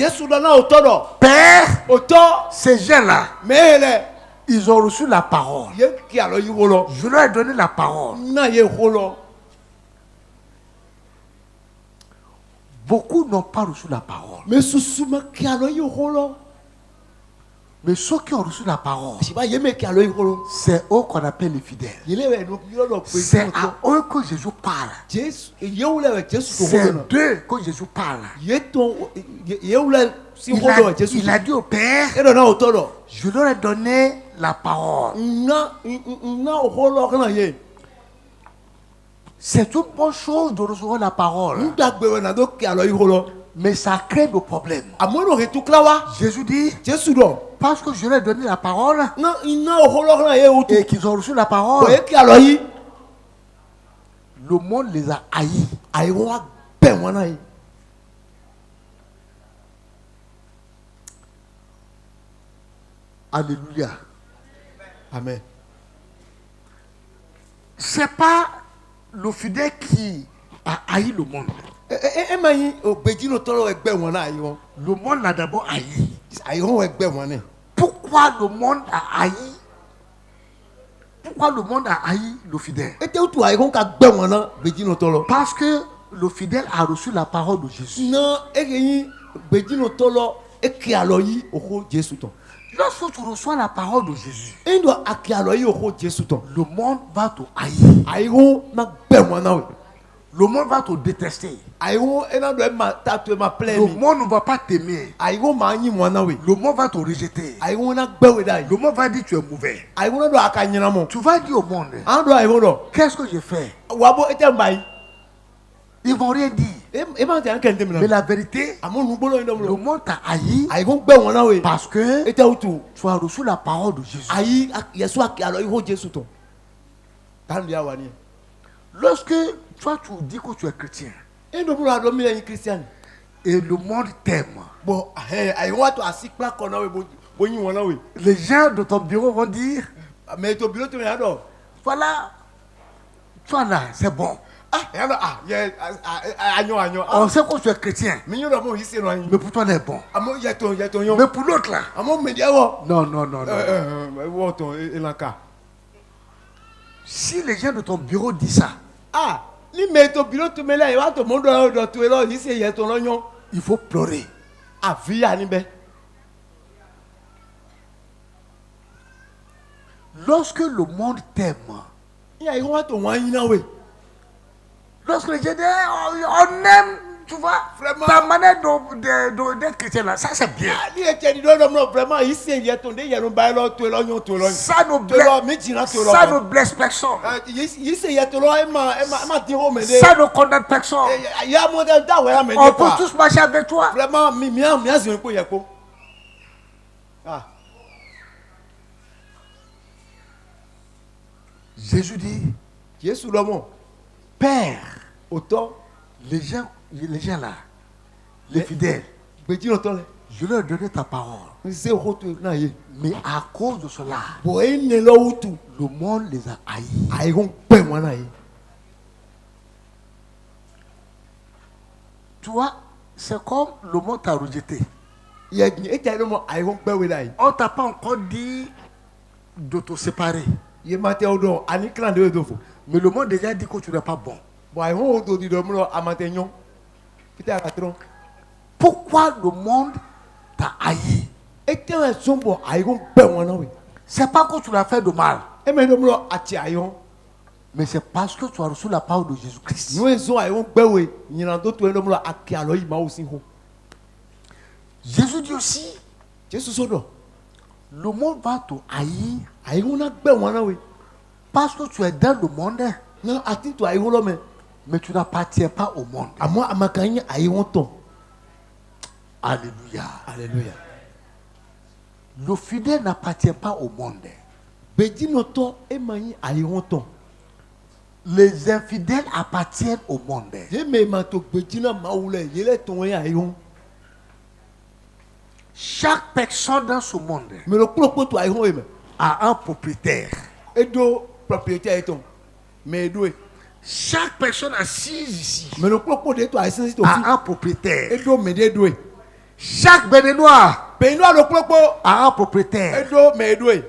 Père, ces gens-là, ils ont reçu la parole. Je leur ai donné la parole. Beaucoup n'ont pas reçu la parole. Mais ceux qui ont reçu la parole, c'est eux qu'on appelle les fidèles. C'est à eux que Jésus parle. C'est d'eux que Jésus parle. Il a dit au Père, je leur ai donné la parole. C'est une bonne chose de recevoir la parole. Ndagbe we na do ke alo iho lo. Mais ça crée des problèmes. Amo no retu klawa. Jésus dit, Jesu do. parce que je leur ai donné la parole Na ina oho lo na ye utu. et qu'ils ont reçu la Ko parole, ye ke alo yi. le monde les a haïs. Ayi wa be won na yi. Alléluia. Amen. C'est pas le fidèle qui a haï le monde. E ma yi ogbeji no toro egbe won na yi won. Le monde l'a d'abord haï. Ayi won egbe won ne. Pourquoi le monde a haï? Pourquoi le monde a haï le fidèle? E te utu ayi won ka gbe won na gbeji no toro. Parce que le fidèle a reçu la parole de Jésus. Non, e ke yi gbeji no toro e ke alo yi oho Jesu ton. Lorsque tu reçois la parole de Jésus, E ndo ake alo yi oho Jesu ton. le monde va te haïr. Ayi won na gbe won na we. Le monde va te détester. Ayi won e na do e ma tatu e ma play Le mi. monde ne va pas t'aimer. Ayi won ma yin won na we. Le monde va te rejeter. Ayi won na gbe we dai. Le monde va dire que tu es mauvais. Ayi won na do aka nyina mo. Tu vas dire au monde, An do ayi won do. qu'est-ce que j'ai fait? Wa bo e te mbai. Ils vont rien dire. E ma te an kente mi Mais na. la vérité, Amo nu gbolo yin do le mo. monde t'a haï Ayi won gbe won na we. parce que E te utu. tu as reçu la parole de Jésus. Ayi Yesu ake alo yi oho Jesu ton. Kan dia wa ni. Lorsque toi tu dis que tu es chrétien E ndo bro ado mi yin Christian. et le monde t'aime, Bon, ayi won to asikla ko na we bo yin won na we. les gens de ton bureau vont dire, Mais to bilo to mi ado. voilà, toi là, c'est bon. Ah, ya no ye anyo. On sait que tu es chrétien, Mi yin do mo yi se no yin. mais pour toi, c'est bon. Amo ye ton yo. Mais pour l'autre là, Amo me dia wo. non, non, non, non. Wo ton elanka. Si les gens de ton bureau disent ça, Ah, ni me to bilo to me la e wa to mo do to e lo yi se ye ton lo yan. il faut pleurer. Ah, via ni be. Lorsque le monde t'aime, Ya yi wa to wan yin na we. lorsque les gens disent, eh, on aime, tu vois, Vraiment. ta manière d'être chrétien là, ça c'est bien. Ah, ni e te di do no vraiment yi se ye ton de ye no ba lo to e lo yan to e lo. Ça ne To e lo blesse, mi jina to e lo. ça ne blesse personne. Yi se ye to lo e ma ti ho me de. Ça ne condamne personne. Ya mo de da we la me On de peut pa. tous marcher avec toi. Vraiment mi azin ko ye ko. Ah. Jésus dit, Yesu lo mo. Père, Autant les gens là, les fidèles, gbeji no to le. je leur ai donné ta parole. Se ho to na ye. Mais à cause de cela, Bo e ne lo utu. le monde les a haïs. Ayi won pe won na ye. Tu vois, c'est comme le monde t'a rejeté. Ye ni e te lo mo ayi won pe we dai. On t'a pas encore dit de te séparer. Ye ma te odo ani clan de do fo. Mais le monde déjà dit que tu n'es pas bon. Bo ayi won odo di do mo amate nyon. Kita ka tron. Pourquoi le monde t'a haï? E te en son bo ayi won pe won na we. C'est pas que tu l'as fait de mal, E me do mo ati ayi won. mais c'est parce que tu as reçu la parole de Jésus-Christ. No ezo ayi won pe we. Nyina do to e do mo ake alo yi ma o sin ho. Jésus dit aussi, Jesu so do. le monde va te haïr Ayi won na gbe won na we. parce que tu es dans le monde, Na ati to ayi won lo me. mais tu n'appartiens pas au monde. Amo amakanyi ayi won ton. Alléluia. Alléluia. Le fidèle n'appartient pas au monde. Beji no to e manyi ayi won ton. Les infidèles appartiennent au monde. Ye me ma to gbeji na ma wule ye le ton ye ayi won. Chaque personne dans ce monde Me lo kuro to ayi won e me. a un propriétaire. Edo propriétaire eton. Me edo e. Chaque personne assise ici Me lo kuro de to ayi sin to fi. a un propriétaire. Edo me de edo e. Chaque Béninois Pe inu lo kuro a un propriétaire. edo me edo e.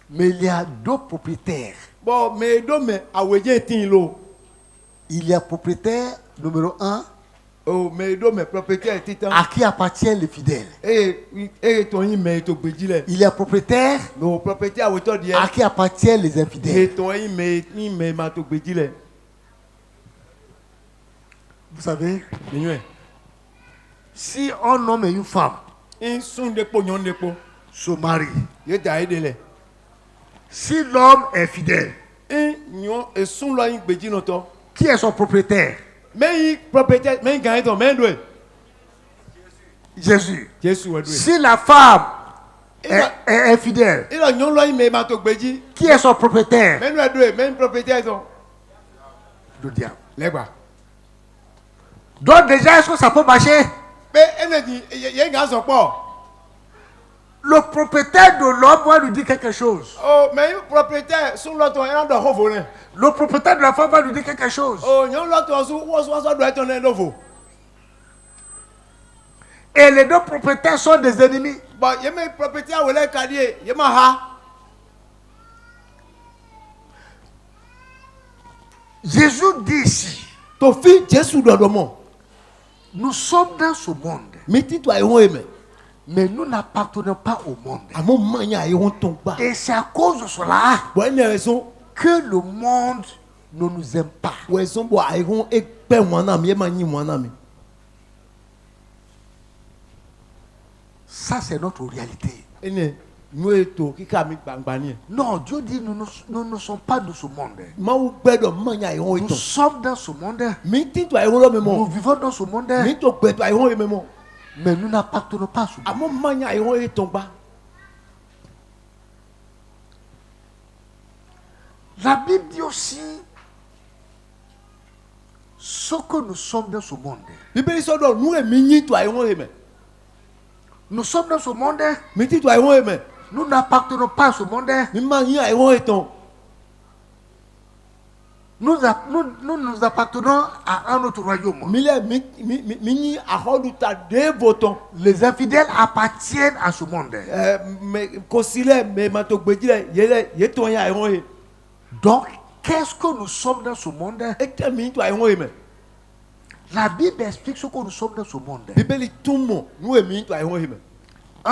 Mais il y a deux propriétaires. Bo me edo me aweje tin lo. Il y a propriétaire numéro 1 O me edo me propriétaire titan. à qui appartient les fidèles. Ton yin me to gbeji le. Il y a propriétaire No propriétaire aweto die. à qui appartient les infidèles. Ton yin me ma to gbeji le. Vous savez, Minwe. si un homme et une femme In sun de po nyon de po. se marient, Ye da ide le. si l'homme est fidèle, In nyon et son loi in beji noto. Qui est son propriétaire? Mais il propriétaire, mais il gagne ton main doué. Jésus. Jésus ouais doué. Si la femme est infidèle, Il a nyon loi in me mato beji. qui est son propriétaire? Mais nous doué, même propriétaire son. Le diable. Les gars. Donc déjà, est-ce que ça peut marcher? Mais elle dit, il y a un gars son port. Le propriétaire de l'homme va lui dire quelque chose. Oh, mais le propriétaire, son lot on est dans le volet. Le propriétaire de la femme va lui dire quelque chose. Oh, nyon lot on doit être un nouveau. Et les deux propriétaires sont des ennemis. Bon, il y a un propriétaire où il est cadier, il y a un Jésus dit ici, ton fils Jésus dans le monde. nous sommes dans ce monde, Mais dis-toi, il y a mais nous n'appartenons pas au monde. un moment, il y a un ton bas. Et c'est à cause de cela Bon, il y a raison. que le monde ne nous aime pas. Ouais, son bois, il y a un peu mon ami, il y a mon ami. Ça, c'est notre réalité. Et nous étions qui kami bangbani. Non, Dieu dit nous ne sommes pas de ce monde. Ma ou bedo manya il y a un Nous ton. sommes dans ce monde. Mais dis-toi, il y a un Nous moment. vivons dans ce monde. Mais toi, il y a un moment. Mais nous n'appartenons pas à ce monde. À mon mania, il y a un ton bas. La Bible dit aussi ce que nous sommes dans ce monde. Bible dit donc nous mini toi, il y a un moment. Nous sommes dans ce monde. Mais dis-toi, il y a un moment. Nous n'appartenons pas à ce monde. Mais mania, il y a un ton. Nous nous appartenons à un autre royaume. Mini a rendu ta deux votants. Les infidèles appartiennent à ce monde. Mais concilier, mais mato gbedi là, il y a ton ya il y a. Donc, qu'est-ce que nous sommes dans ce monde? Et tu mini toi il y a. La Bible explique ce que nous sommes dans ce monde. Bible dit tout le monde, nous mini toi il y a.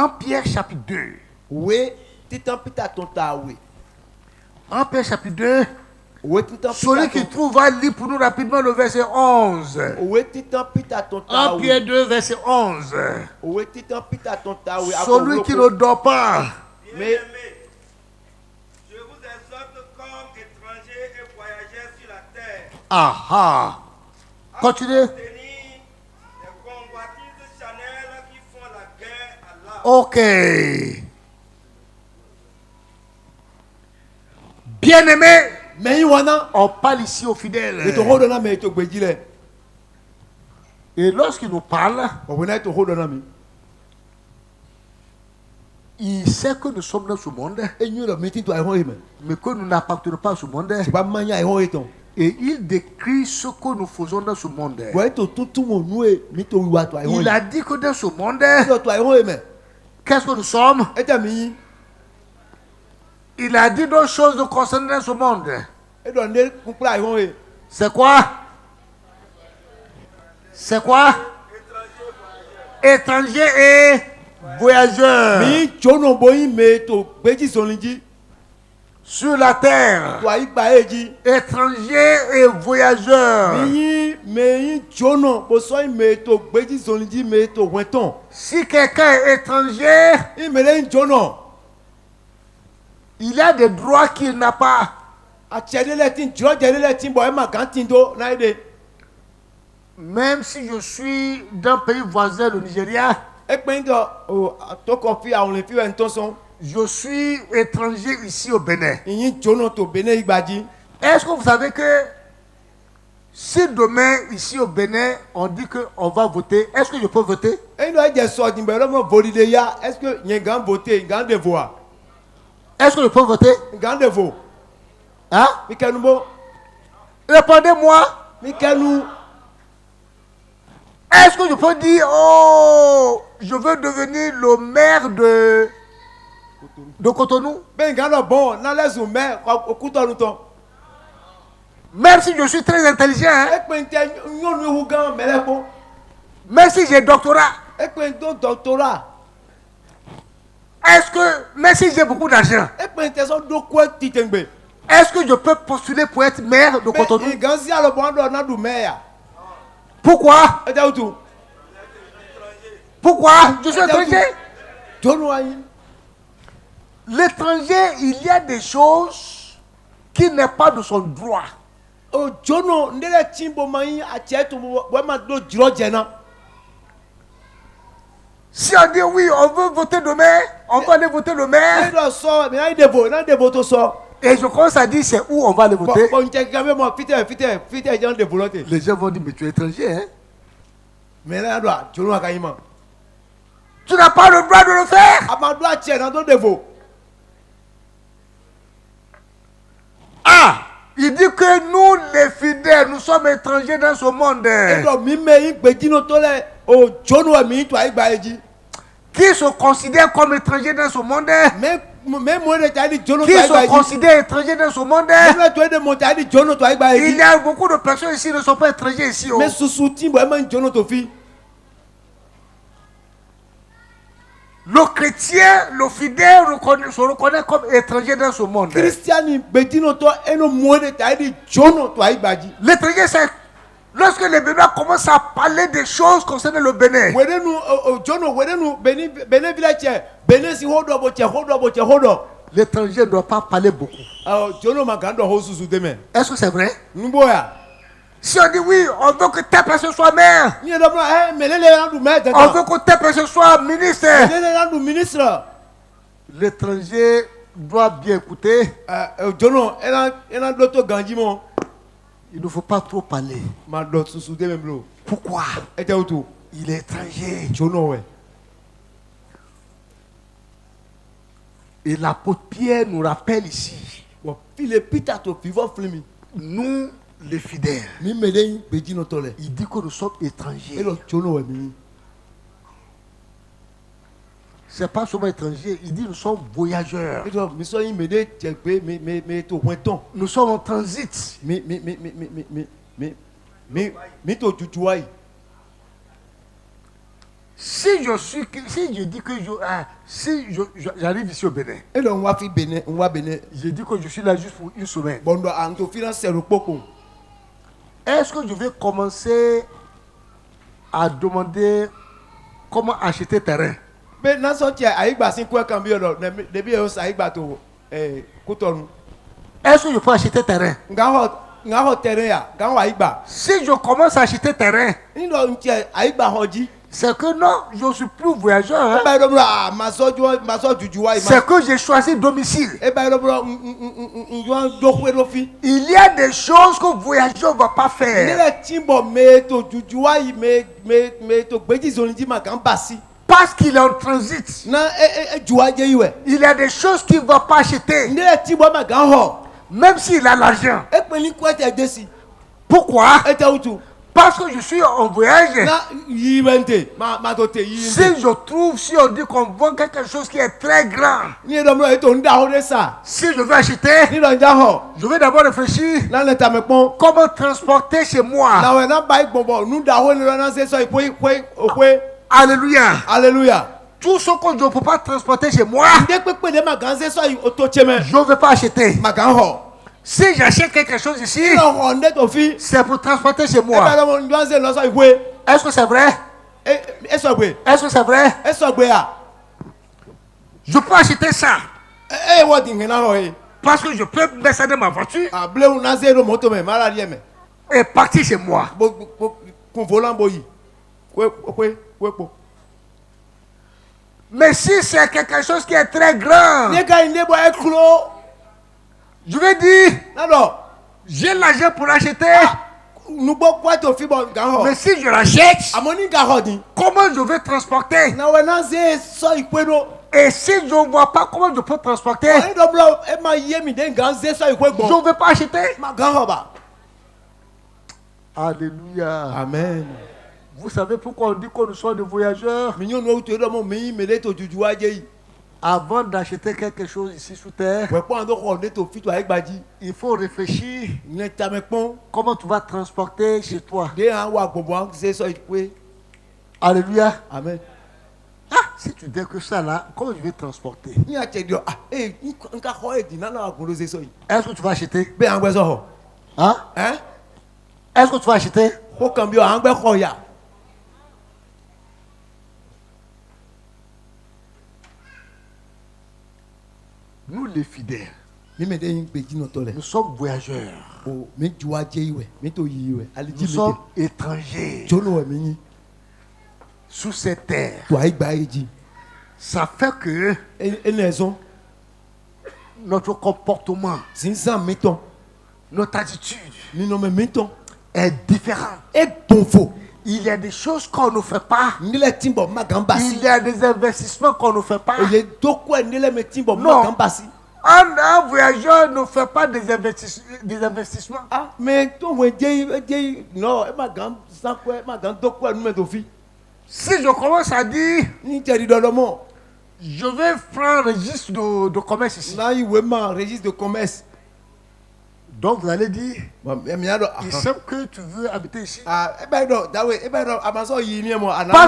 1 Pierre chapitre 2. Oui, tu t'en pita ton ta oui. 1 Pierre chapitre 2. Oui, tu t'en Celui qui trouve va lire pour nous rapidement le verset 11. Oui, tu t'en pita ton ta 1 oui. Pierre 2, verset 11. Oui, tu t'en pita ton ta oui. Celui qui ne dort pas. Mais Bien-aimés, je vous exhorte comme étrangers et voyageurs sur la terre Ah. Continuez. à tenir les convoitises charnelles qui font la guerre à l'âme. Ok. Bien-aimé, mais il y a on parle ici aux et fidèles. tu redonnes mais tu gbedi là. Et lorsqu'il nous parle, On venait te redonner. il sait que nous sommes dans ce monde, Et nous le mettons toi il y a. mais que nous n'appartenons pas à ce monde. C'est pas mania il y a ton. Et il décrit ce que nous faisons dans ce monde. Ouais, tout le monde nous mais tu vois toi Il a dit que dans ce monde, toi il y a. qu'est-ce que nous sommes? Et tu mini. Il a dit deux choses concernant ce monde. Et donner pour là il y a. C'est quoi? C'est quoi? Étrangers et voyageurs Mi jono boyi me to gbedi sonlinji. sur la terre. Toi il ba eji. Étrangers et voyageurs. Mi jono bo so me to gbedi sonlinji me to wenton. Si quelqu'un est étranger, I me le jono. il a des droits qu'il n'a pas. A chede le tin jo chede le tin boy ma kan tin do na ide. Même si je suis d'un pays voisin, le Nigeria, E pe ndo o to kofi a on le fi en ton son. je suis étranger ici au Bénin. Yin jono to bene igbaji. Est-ce que vous savez que si demain, ici au Bénin, on dit qu'on va voter, est-ce que je peux voter? E ndo je so din be lo mo volide ya. Est-ce que yen gan voter, gan de voix. Est-ce que je peux voter? Gan de vo. Hein? Mi kanu bo. Répondez-moi. Mi kanu. Est-ce que je peux dire, oh, je veux devenir le maire de Cotonou? Ben gan lo bon, na le zo me okuto nu ton. Même si je suis très intelligent, hein? E pe nte nyonu hu gan mele po. Même si j'ai doctorat, E pe ndo doctorat. est-ce que, même si j'ai beaucoup d'argent, E pe nte so do ko titengbe. est-ce que je peux postuler pour être maire de Cotonou? Ben gan si alo bon do na du me ya. Pourquoi? E ta utu. Pourquoi? Je suis étranger. Jonu ayin. L'étranger, il y a des choses qui n'est pas de son droit. O jono ndele timbo mai achetu wema do jiro jena. Si on dit oui, on veut voter demain, on va aller voter demain. Ndo so me na devo to so. Et je commence à dire c'est où on va aller voter. Bon ntekame mo fite gens de volonté. Les gens vont dire mais tu es étranger, hein? Mais là doit jono akayima. Tu n'as pas le droit de le faire. Amado ache na do devo. Ah, il dit que nous les fidèles, nous sommes étrangers dans ce monde. Ndo mi me igbejino to le o jono mi to aigba eji. Qui se considèrent comme étrangers dans ce monde. Mais moi de tali jono to Qui aigba se eji. considèrent étrangers dans ce monde. Mais toi de mon tali jono to aigba eji. Il y a beaucoup de personnes ici qui ne sont pas étrangers ici. Oh. Mais susu timbo e man jono to fi. Le chrétien, le fidèle se reconnaît comme étranger dans ce monde. Christiani betino to eno moi de tali jono to aigba eji. L'étranger, c'est lorsque les Béninois commencent à parler des choses concernant le Bénin. Wedenu jono wedenu bene village bene si hodo boche. L'étranger ne doit pas parler beaucoup. Jono magando ho susu deme. Est-ce que c'est vrai? Nboya. Si on dit oui, on veut que telle personne soit maire. Ni do bla melele randu maître. On veut que telle personne soit ministre. Melele randu ministre. L'étranger doit bien écouter. Jono ena doto ganjimo. Il ne faut pas trop parler. Ma dot susu deme blo. Pourquoi? Ete utu. Il est étranger. Jono we. Et l'apôtre Pierre nous rappelle ici, Wa file pita to fivo flimi. nous les fidèles, Mi mele betino to le. il dit que nous sommes étrangers. Elo jono we mi. C'est pas seulement étrangers, il dit nous sommes voyageurs. Eto mi so yin mede jegbe me to wenton. Nous sommes en transit. Mi to jujuai. Si je dis que j'arrive ici au Bénin, Elo nwa fi bene, nwa bene. je dis que je suis là juste pour une semaine. Bondo anto finance ro poko. Est-ce que je vais commencer à demander comment acheter terrain? Be na so che aigba sin ko kan bi odo debi e o sa aigba to kutonu. Est-ce que je peux acheter terrain? Nga ho terrain ya, nga wa aigba. Si je commence à acheter terrain, Ni lo nche aigba hoji. c'est que non, je ne suis plus voyageur. Hein. Ba do bra ma so jujuai ma. C'est que j'ai choisi domicile. E ba do bra njo do kwero fi. Il y a des choses que le voyageur ne va pas Ni faire. le timbo me to jujuai me to gbeji zonji ma kan basi. Parce qu'il est en transit. Na juaje iwe. Il y a des choses qu'il ne va pas acheter. Ni le timbo ma kan ho. Même s'il a l'argent. E pe ni kwete desi. Pourquoi? E te utu. Parce que je suis en voyage. Na yiwente ma to te yinde. Si je trouve, si on dit qu'on vend quelque chose qui est très grand, Ni do bra e to nda ho de sa. si je veux acheter, Ni do nda ho. je vais d'abord réfléchir Na le tamepon. comment transporter chez moi. Na we na bai gbogbo nu da ho ni na se so ikwe. Alléluia. Alléluia. Tout ce que je ne peux pas transporter chez moi, Nde pepe de ma gan se so oto cheme. je ne vais pas acheter. Ma gan ho. Si j'achète quelque chose ici, Ni lo ho nde to fi. c'est pour transporter chez E ba moi. lo mo ndo se lo so ikwe. Est-ce que c'est vrai? E so gbe. Est-ce que c'est vrai? E so gbe a. Je peux acheter ça E wo di ngena ho e. parce que je peux mettre ça dans ma voiture A ble na se ro moto me mara ri me. et partir chez moi. Kun volant boyi. Kwe po. Mais si c'est quelque chose qui est très grand, Ni ka inde bo e klo. je vais dire, Na do. j'ai l'argent pour acheter. Nu bo kwa to fi bo gan ho. Mais si je l'achète, Amoni ga ho din. comment je vais transporter? Na we na se so ikwe no. Et si je ne vois pas comment je peux transporter, Ani do blo e ma ye mi den gan se so ikwe je gbo. ne vais pas acheter. Ma gan ho ba. Alléluia. Amen. Vous savez pourquoi on dit que nous sommes des voyageurs? Mi no to do mo mi me le to juju aje yi. Avant d'acheter quelque chose ici sous terre, We po ando ko nde to fi to aigbaji. il faut réfléchir Ni tamepon. comment tu vas transporter chez toi. De an wa gbogbo an se so ikwe. Alléluia. Amen. Ah, si tu dis que ça là, comment je vais transporter? Ni a che dio nka ho e di na na agun lo se so yi. Est-ce que tu vas acheter? Be an gbe so ho. Hein? Est-ce que tu vas acheter? Ko kan bi o an gbe ho ya. Nous les fidèles, Nous sommes voyageurs. Nous Nous sommes étrangers sous cette terre. Ça fait que notre comportement, notre attitude est différente. Il y a des choses qu'on ne fait pas. Il y a des investissements qu'on ne fait pas. Non. Un voyageur ne fait pas des investissements. Si je commence à dire, je vais prendre un registre de commerce ici. Registre de commerce. Donc vous allez dire, il semble que tu veux habiter ici. Parce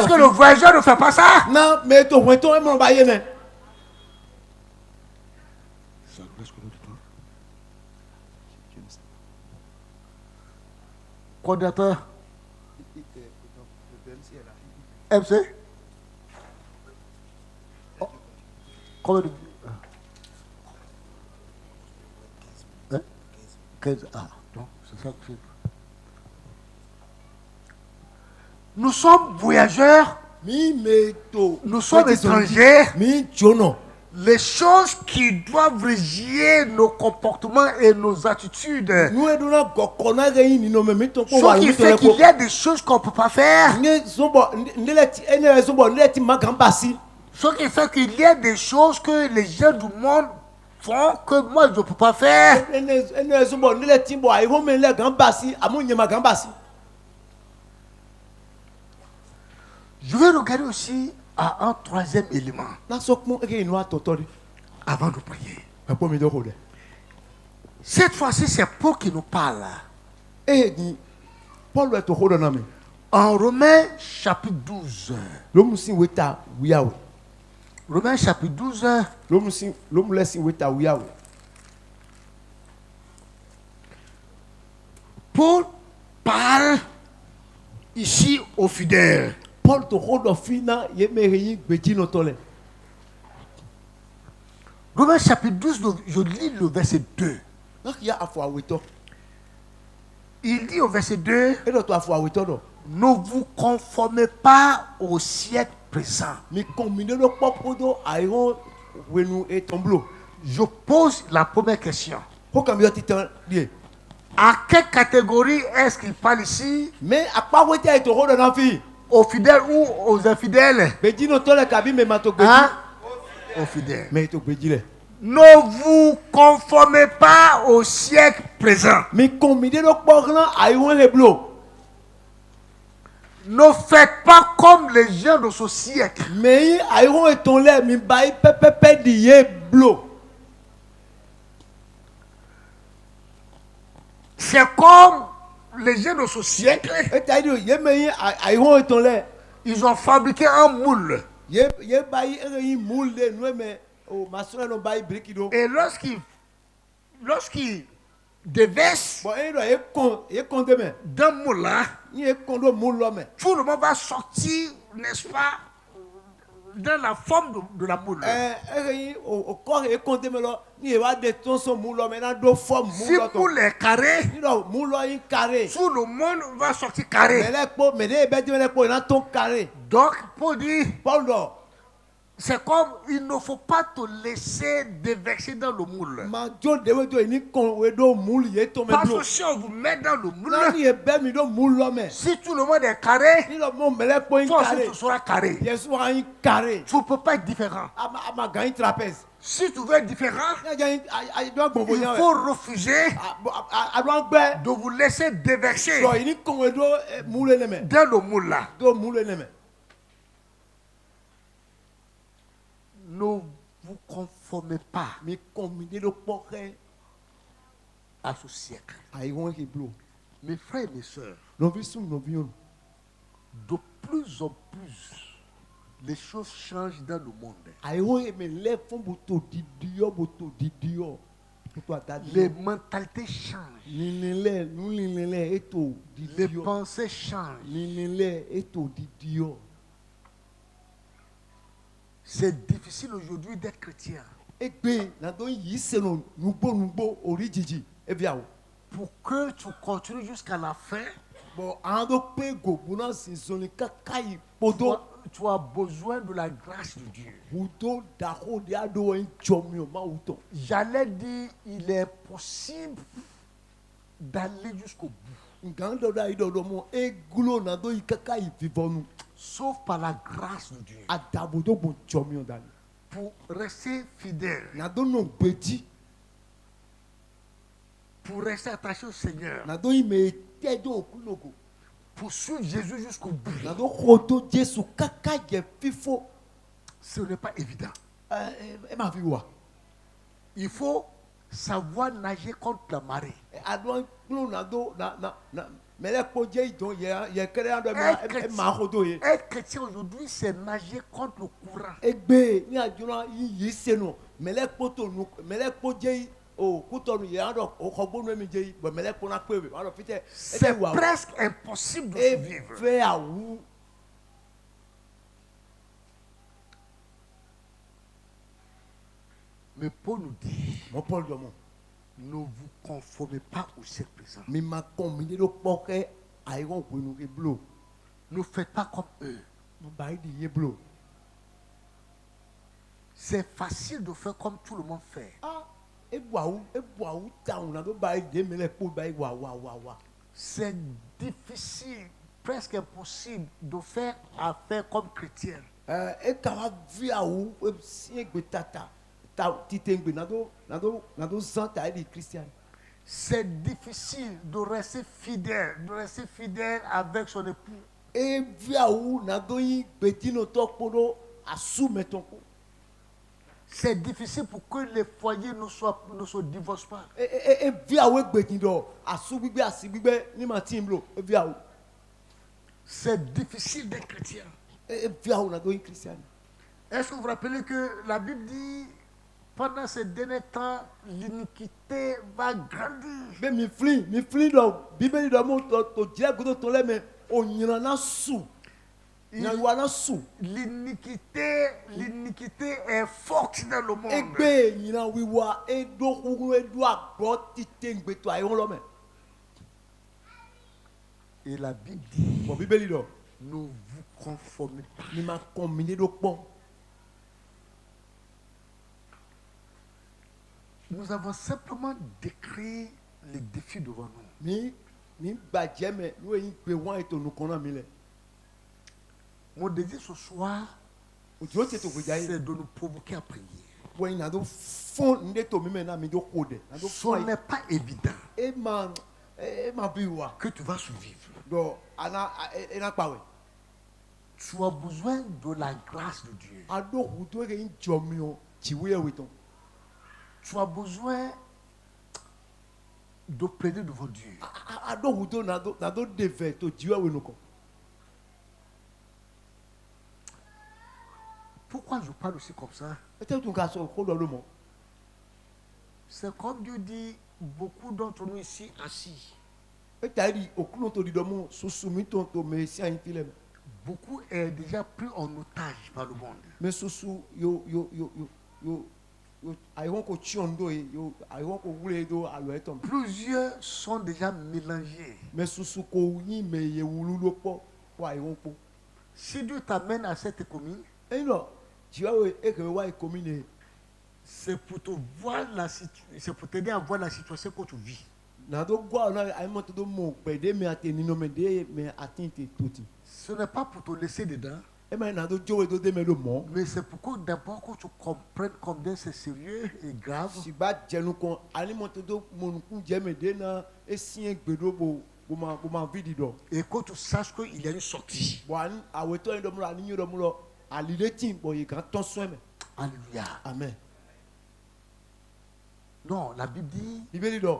que le voyageur ne fait pas ça. Non, mais ton retour est mon baïen. Coordinateur MC. Oh. Combien de... Hein? 15. Ah, donc c'est ça que c'est. Nous sommes voyageurs. Nous sommes étrangers. Les choses qui doivent régir nos comportements et nos attitudes. Ce qui fait qu'il y a des choses qu'on ne peut pas faire. Ce qui fait qu'il y a des choses que les gens du monde font que moi je ne peux pas faire. Je vais regarder aussi à un troisième élément avant de prier. Cette fois-ci, c'est Paul qui nous parle. En Romains chapitre 12. Romains chapitre 12. Paul parle ici aux fidèles. Romains chapitre 12, je lis le verset 2. Il dit au verset 2, ne vous conformez pas au siècle présent. Je pose la première question. À quelle catégorie est-ce qu'il parle ici? Aux fidèles ou aux infidèles? Hein? Aux fidèles. Ne vous conformez pas au siècle présent. Ne faites pas comme les gens de ce siècle. C'est comme les gens de ce siècle. Ils ont fabriqué un moule. Et lorsqu'ils déversent d'un moule là, tout le monde va sortir, n'est-ce pas, dans la forme de la moule. Si le moule est carré, tout le monde va sortir carré. Donc, pour dire, c'est comme il ne faut pas te laisser déverser dans le moule. Parce que si on vous met dans le moule, si tout le monde est carré, toi aussi tu seras carré. Tu ne peux pas être différent. Si tu veux être différent, il faut refuser de vous laisser déverser dans le moule là. Ne vous conformez pas à ce siècle. Mes frères et mes sœurs, de plus en plus, les choses changent dans le monde. Les mentalités changent. Les pensées changent. C'est difficile aujourd'hui d'être chrétien. egbe na do yi seno nugbo ori jiji evia o. Pour que tu continues jusqu'à la fin, Bon ando pe gogo na sinzoni kakai podo tu as besoin de la grâce de Dieu. udo dako de ado en chomio ma uto. J'allais dire, il est possible d'aller jusqu'au bout, Ngando da ido do mo egulo na do ikakai vivonu sauf par la grâce de Dieu. adabodo bon chomio dani. Pour rester fidèle, Na do no gbeji pour rester attaché au Seigneur, na do ime tedo okunogo pour suivre Jésus jusqu'au bout, na do khoto Jesu kaka je fifo ce n'est pas évident. e ma fi wa. Il faut savoir nager contre la marée. Ado klo na do na mele ko je idon ye kere ando e ma khodo ye. Être chrétien aujourd'hui, c'est nager contre le courant. Egbe ni ajuna yi seno mele ko to nu mele ko je o kuto nu ye ando o khogbonu mi je bo mele ko na pewe ando fite C'est presque impossible de e survivre. fe awu. Mais Paul nous dit, Mo Paul do mo ne vous conformez pas au siècle présent. mi ma kon mi do poke ayon gwenu ke blo Ne faites pas comme eux. mo ba di ye blo. C'est facile de faire comme tout le monde fait. Ah e bwa u town na do ba de mele ko ba wa. C'est difficile, presque impossible de faire affaire comme chrétien. E ka wa vi awu e si egbe tata ta titengbe na do zanta di Christian. C'est difficile de rester fidèle avec son époux. E vi awu na do yi betino to podo asu meton ko. C'est difficile pour que les foyers ne se divorcent pas. E vi awu egbetin do asu gbigbe asi gbigbe ni ma tin blo e vi awu. C'est difficile d'être chrétien. E vi awu na do yi Christian. Est-ce que vous vous rappelez que la Bible dit, pendant ces derniers temps, l'iniquité va grandir. Be mi fli do bibeli do mo to je godo to le me onyina na su. Na wa na su. L'iniquité est forte dans le monde. Egbe nyina wiwa e do kuguru e do agbo titengbe to ayon lo me. Et la Bible dit, Bon bibeli do ne vous conformez pas. ni ma combiner do pon. Nous avons simplement décrit les défis devant nous. Mi badje me no yin pe wan eto nu kona mi le. Mon désir ce soir, O ti o se to gbeja yi. c'est de nous provoquer à prier. Wo yin na do fon nde to mi me na mi do kode. Na do Ce fon n'est pas évident e ma bi wa. que tu vas survivre. Do ana na pawe. Tu as besoin de la grâce de Dieu. Ado hudo ke yin jomi o ti we weton. Tu as besoin de plaider devant Dieu. Ado hudo na do deve to jiwe we no ko. Pourquoi je parle aussi comme ça? E te tun ka so ko lo mo. C'est comme Dieu dit, beaucoup d'entre nous ici assis. E ta ri okuno to di do mo susumi to me si ayin tile me. Beaucoup est déjà pris en otage par le monde. Me susu yo ayon ko chiondo yo ayon ko wule do alo eton. Plusieurs sont déjà mélangés. Me susu ko yin me ye wulu lo po ayon po. Si Dieu t'amène à cette commune, E no jiwa e ke wa commune c'est pour te voir c'est pour t'aider à voir la situation que tu vis. na do gwa na ay mo to do mo pe de me ateni no me de me atinte toti. Ce n'est pas pour te laisser dedans, E ma na do jowe do de me lo mo. mais c'est pour que d'abord que tu comprennes combien c'est sérieux et grave. Si ba jenu kon ani mo to do mo nkun je me de na esien gbedo bo ma vidi do. Et que tu saches qu'il y a une sortie. Bo ani aweto en do mo ani nyo do mo lo alile tin bo yi kan ton soin me. Alléluia. Amen. Non, la Bible dit, Bibeli do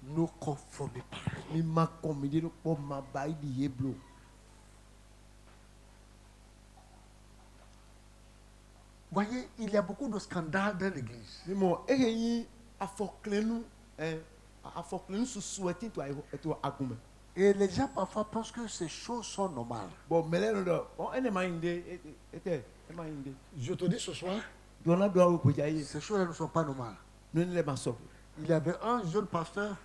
ne conformez pas. mi ma komide do po ma ba di yeblo. Voyez, il y a beaucoup de scandales dans l'église. Mi mo ege yin afoklenu afoklenu susu etin to ayo eto agume. Et les gens parfois pensent que ces choses sont normales. Bon mele no do on ene ma inde ete e ma inde. Je te dis ce soir, donna doit au Bojaye. Ces choses-là ne sont pas normales. Nous ne les massons. Il y avait un jeune pasteur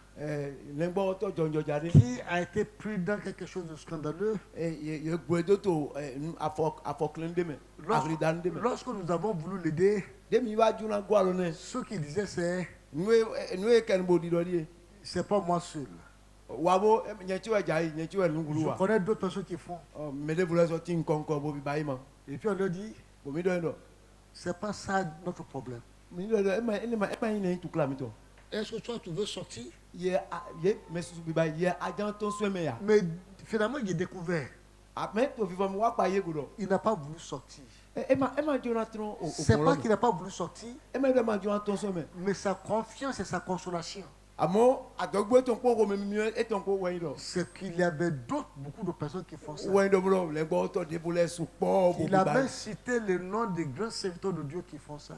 L'embo auto John Jojade. qui a été pris dans quelque chose de scandaleux. Il guedo to à Falkland demain. Afridan demain. Lorsque nous avons voulu l'aider, Demi va Juna Gualone. ce qu'il disait c'est Nous can body dodier. c'est pas moi seul. Wabo, Nyachua Jai, Nyachua Je Lungulua. connais d'autres personnes qui font. Mais les voulez sortir une concours, Bobby Baima. Et puis on leur dit, Bomido. c'est pas ça notre problème. Est-ce que toi tu veux sortir? Mais finalement il est découvert. Il n'a pas voulu sortir. C'est pas qu'il n'a pas voulu sortir, mais sa confiance et sa consolation. C'est qu'il y avait beaucoup de personnes qui font ça. Il a même cité le nom des grands serviteurs de Dieu qui font ça.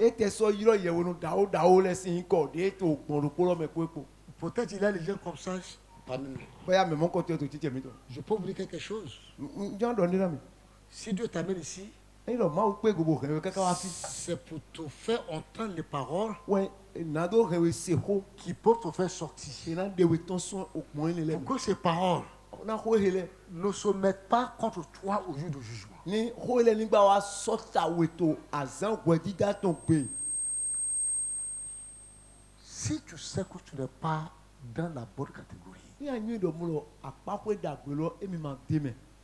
Peut-être il y a des gens comme ça parmi nous. Je peux vous dire quelque chose. Si Dieu t'amène ici, c'est pour te faire entendre les paroles qui peuvent te faire sortir. Pour que ces paroles ne se mettent pas contre toi au jour du jugement. Si tu sais que tu n'es pas dans la bonne catégorie,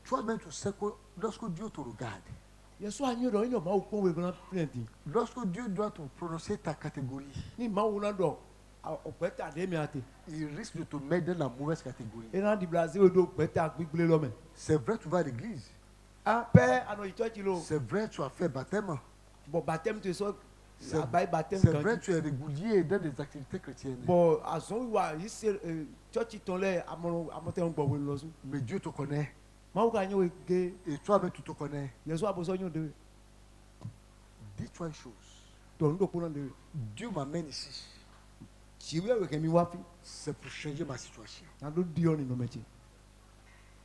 toi-même tu sais que lorsque Dieu te regarde, lorsque Dieu doit te prononcer ta catégorie, il risque de te mettre dans la mauvaise catégorie. C'est vrai, tu vas à l'église. C'est vrai, tu as fait baptême. C'est vrai, tu es régulier dans des activités chrétiennes. Mais Dieu te connaît. Et toi-même, tu te connais. Dis-toi une chose. Dieu m'amène ici. C'est pour changer ma situation.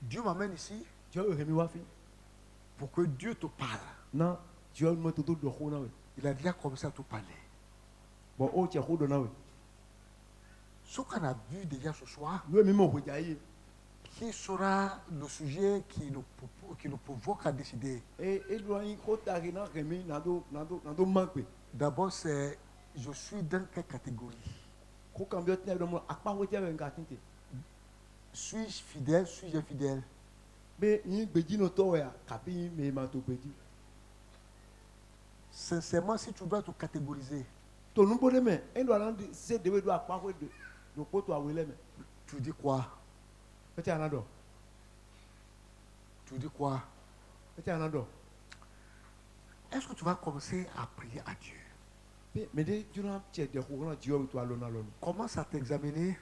Dieu m'amène ici pour que Dieu te parle. Il a déjà commencé à te parler. Ce qu'on a vu déjà ce soir, qui sera le sujet qui nous provoque à décider. D'abord, c'est je suis dans quelle catégorie? Suis-je fidèle? Suis-je infidèle? Sincèrement, si tu dois te catégoriser, tu dis quoi? Tu dis quoi? Est-ce que tu vas commencer à prier à Dieu? Commence à t'examiner.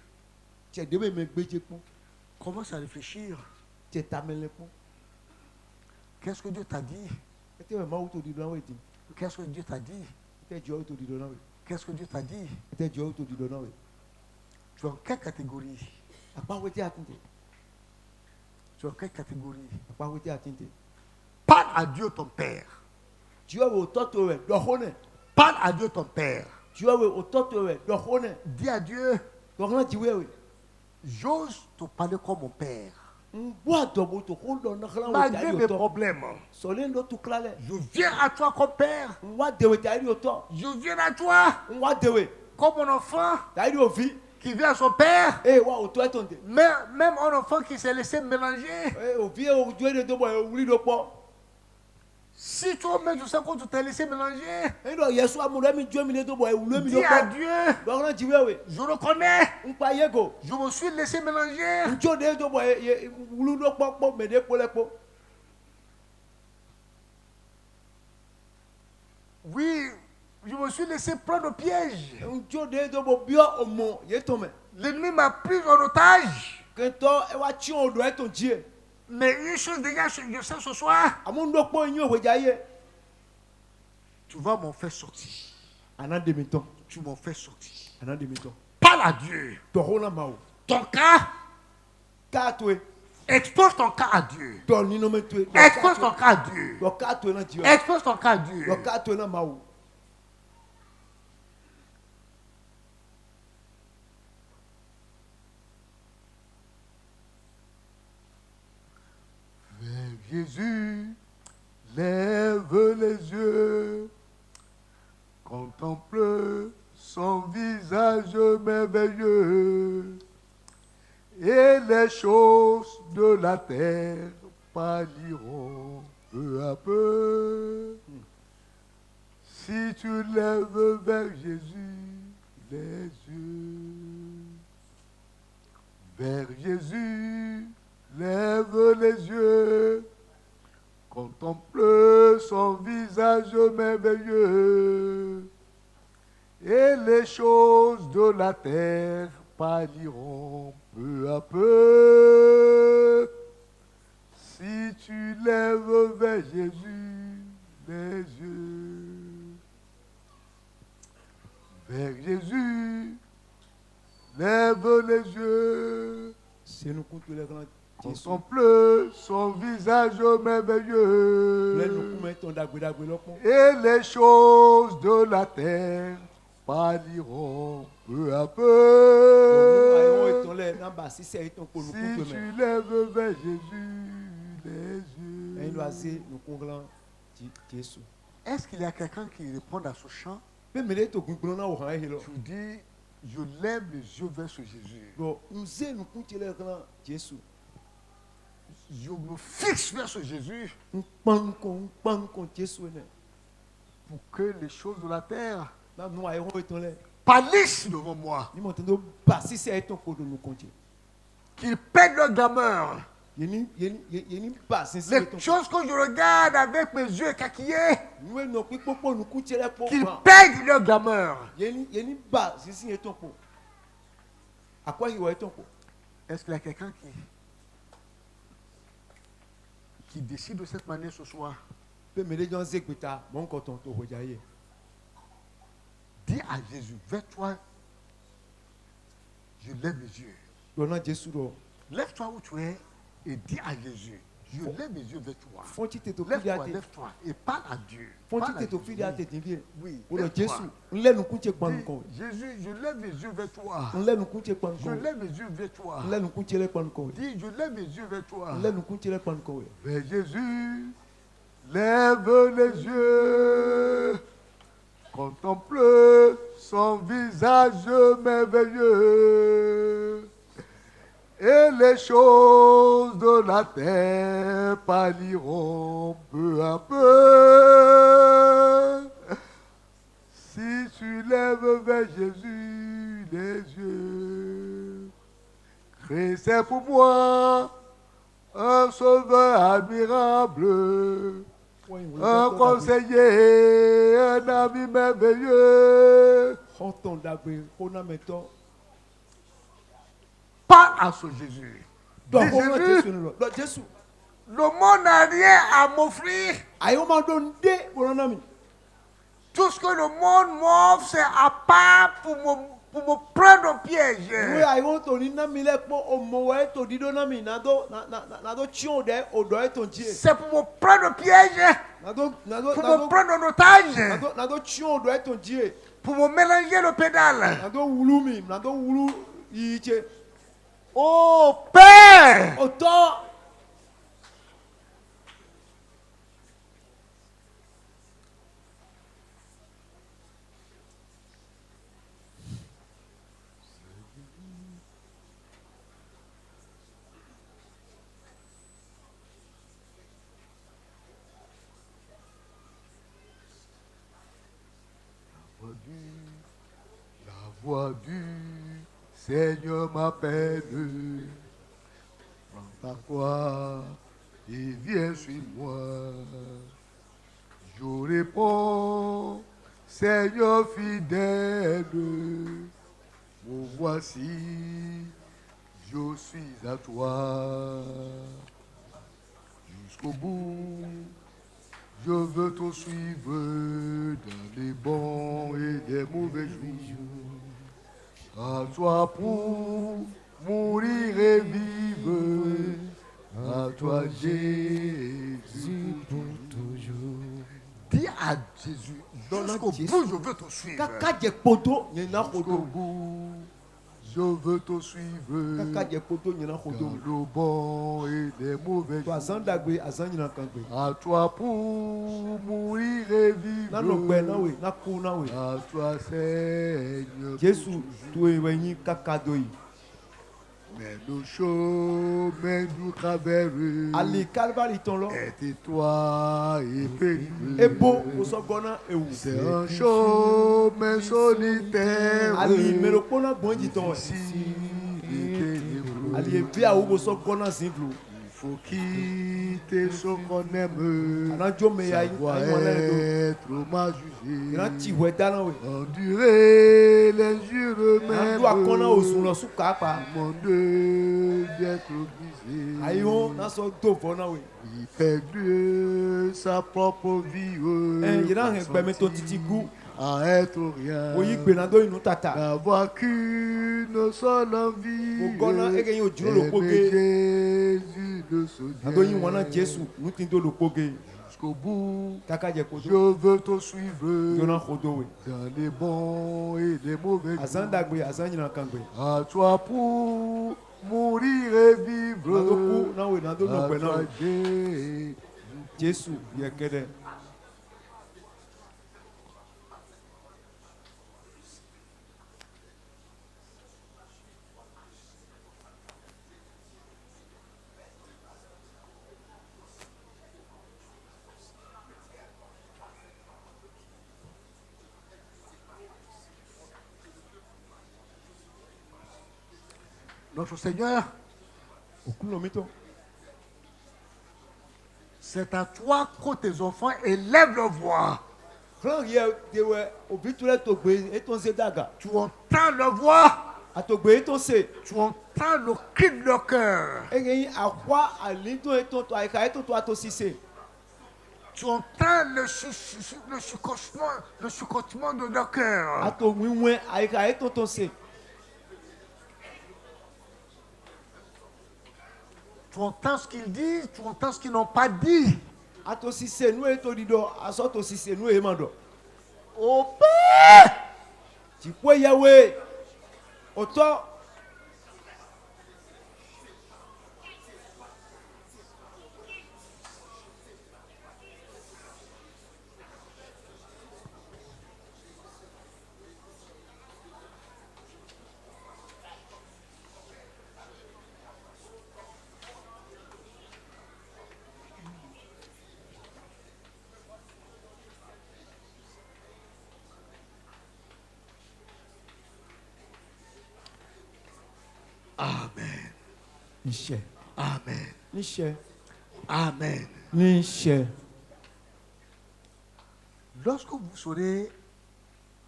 Commence à réfléchir. Qu'est-ce que Dieu t'a dit? Qu'est-ce que Dieu t'a dit? Qu'est-ce que Dieu t'a dit? Tu es en quelle catégorie? Tu es en quelle catégorie? Parle à Dieu ton Père. Parle à Dieu ton Père. Dis à Dieu, j'ose te parler comme mon Père. Malgré mes problèmes, je viens à toi comme Père. Je viens à toi comme mon enfant qui vient à son Père. Même un enfant qui s'est laissé mélanger. Si toi-même tu sais que tu t'es laissé mélanger, dis à Dieu, je reconnais, je me suis laissé mélanger. Oui, je me suis laissé prendre au piège. L'ennemi m'a pris en otage. Mais une chose déjà, je sais ce soir, tu vas m'en faire sortir. Tu m'en fais sortir. Parle à Dieu. Ton cas, expose ton cas à Dieu. Expose ton cas à Dieu. Expose ton cas à Dieu. Jésus, lève les yeux, contemple son visage merveilleux, et les choses de la terre pâliront peu à peu. Si tu lèves vers Jésus les yeux, vers Jésus, lève les yeux, contemple son visage merveilleux, et les choses de la terre pâliront peu à peu. Si tu lèves vers Jésus les yeux, vers Jésus, lève les yeux, C'est nous contre les grands. contemple son visage merveilleux, et les choses de la terre pâliront peu à peu. Si tu lèves vers Jésus les yeux. Est-ce qu'il y a quelqu'un qui répond à ce chant? Tu dis, je lève les yeux vers ce Jésus. Je me fixe vers ce Jésus pour que les choses de la terre pâlissent devant moi, qu'ils perdent leur glamour. Les choses que je regarde avec mes yeux écarquillés, qu'ils perdent leur glamour. Est-ce qu'il y a quelqu'un qui décide de cette manière ce soir? Dis à Jésus, vers toi, je lève les yeux. Lève-toi où tu es et dis à Jésus, je lève les yeux vers toi. Lève-toi, lève-toi et parle à Dieu. Parle à Dieu. Oui, lève-toi. Jésus, je lève les yeux vers toi. Je lève les yeux vers toi. Dis, je lève les yeux vers toi. Vers Jésus, lève les yeux, contemple son visage merveilleux, et les choses de la terre pâliront peu à peu. Si tu lèves vers Jésus les yeux, Christ est pour moi un sauveur admirable, un conseiller, un ami merveilleux. Parle à ce Jésus. Dis, Jésus, le monde n'a rien à m'offrir. Tout ce que le monde m'offre, c'est à part pour me prendre au piège. C'est pour me prendre au piège, pour me prendre en otage, pour me mélanger le pédale. Oh Père, la voix du Seigneur m'appelle. Prends ta croix et viens sur moi. Je réponds, Seigneur fidèle, me voici, je suis à toi. Jusqu'au bout, je veux te suivre dans les bons et les mauvais jours. À toi pour mourir et vivre, à toi Jésus pour toujours. Dis à Jésus, jusqu'au bout je veux te suivre. Jusqu'au bout Je veux te suivre kaka dze koto nyina dans koto le bon et les mauvais to azan dagbe azan nyina kangbe à toi pour mourir et na no gbe na vivre. we na ku na we À toi, Seigneur. Jésus to ewe nyi kaka do yi Mais le chemin du calvaire ali Calvary ton lo est étroit et pénible. ebo osogbona ewu C'est un chemin solitaire. ali mero kpona gbɔnji tɔn Difficile et ténébreux. ali ebi awo osogbona zinvlo Il faut quitter ce qu'on aime. ana dzo me ya Ça doit ayi wɔlɛ do être mal jugé. yina ti wɛ dana we Endurer l'injure yina do akɔna même. osun lɔ su kapa Monde d'être brisé. ayi wo na sɔ do vɔ na we Il perd sa propre vie. ɛ yina hɛn gbɛmɛ to titi gu À être rien. oyi gbena do inu tata N'avoir qu'une seule envie. o gɔna eke yi o duro lo Aimer kpoge Jésus de ce na do yi Dieu. wɔna Jésus nuti do lo kpoge Jusqu'au bout. kaka dze Je koto veux te suivre yona kodo we dans les bons et les mauvais azan jours. dagbe azan nyina kangbe À toi pour mourir et vivre. na do ku na we na do no À gbɛ na toi, we Jésus. Jésus yɛ kɛ dɛ. Notre Seigneur, Okulomito. c'est à toi que tes enfants élèvent leur voix. Fran yɛ de wɛ obi tu lɛ togbe eton se daga. Tu entends leur voix. Atogbe eton se. Tu entends le cri de leur cœur. Eye yi akwa alinto eton to ayika eton to ato sise. Tu entends le chuchotement de leur cœur. Ato wiwen ayika eton to se. Tu entends ce qu'ils disent, tu entends ce qu'ils n'ont pas dit. Ato sise nu eto dido aso to sise nu e mando. Au Père, Tikwe yawe. Oto. Amen. Nishe. Amen. Nishe. Amen. Nishe. Lorsque vous serez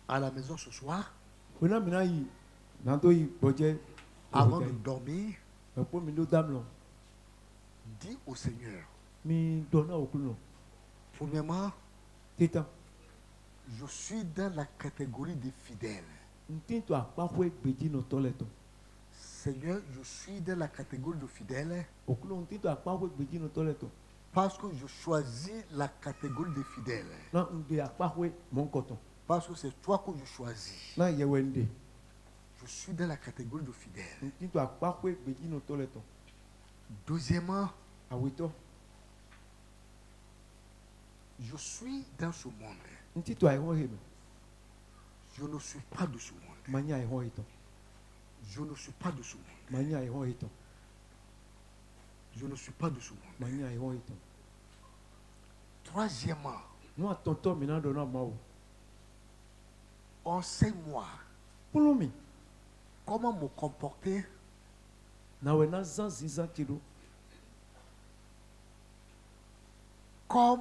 à la maison ce soir, Wena mina yi. Nando yi boje. avant de dormir, Epo mi do dam lo. dis au Seigneur, Mi dona okulo. premièrement, Titan. je suis dans la catégorie des fidèles. Ntinto akpakwe gbeji no toleto. Seigneur, je suis dans la catégorie de fidèles Okulo ntinto akpakwe gbeji no toleto. parce que je choisis la catégorie des fidèles. Na nde akpakwe mon koton. Parce que c'est toi que je choisis. Na yewe nde. Je suis dans la catégorie de fidèles. Ntinto akpakwe gbeji no toleto. Deuxièmement, Awito. je suis dans ce monde. Ntinto ayho heme. Je ne suis pas de ce monde. Manya ayho hito. Je ne suis pas de ce monde. Manya ayho hito. Je ne suis pas de ce monde. Manya ayho hito. Troisièmement, No atonto mina dona mawo. enseigne-moi Pulumi. comment me comporter Na we na zan zizan kilo. comme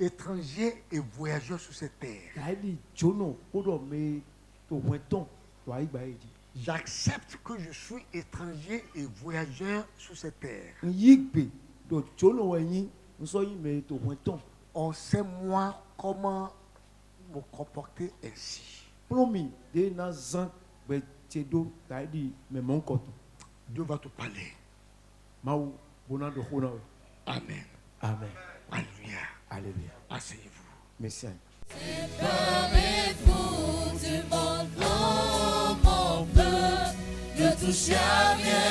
étranger et voyageur sur cette terre. Kaili jono odo me to wenton to aigba eji. J'accepte que je suis étranger et voyageur sur cette terre. Yigbe do jono wenyin nso yi me to wenton. Enseigne-moi comment me comporter ainsi. Pulumi de na zan be tedo kaili me mon koton. Dieu va te parler. Mawu bona do khona we. Amen. Amen. Alléluia. Alléluia. Asseyez-vous. Merci. Permets-vous du monde, l'homme jamais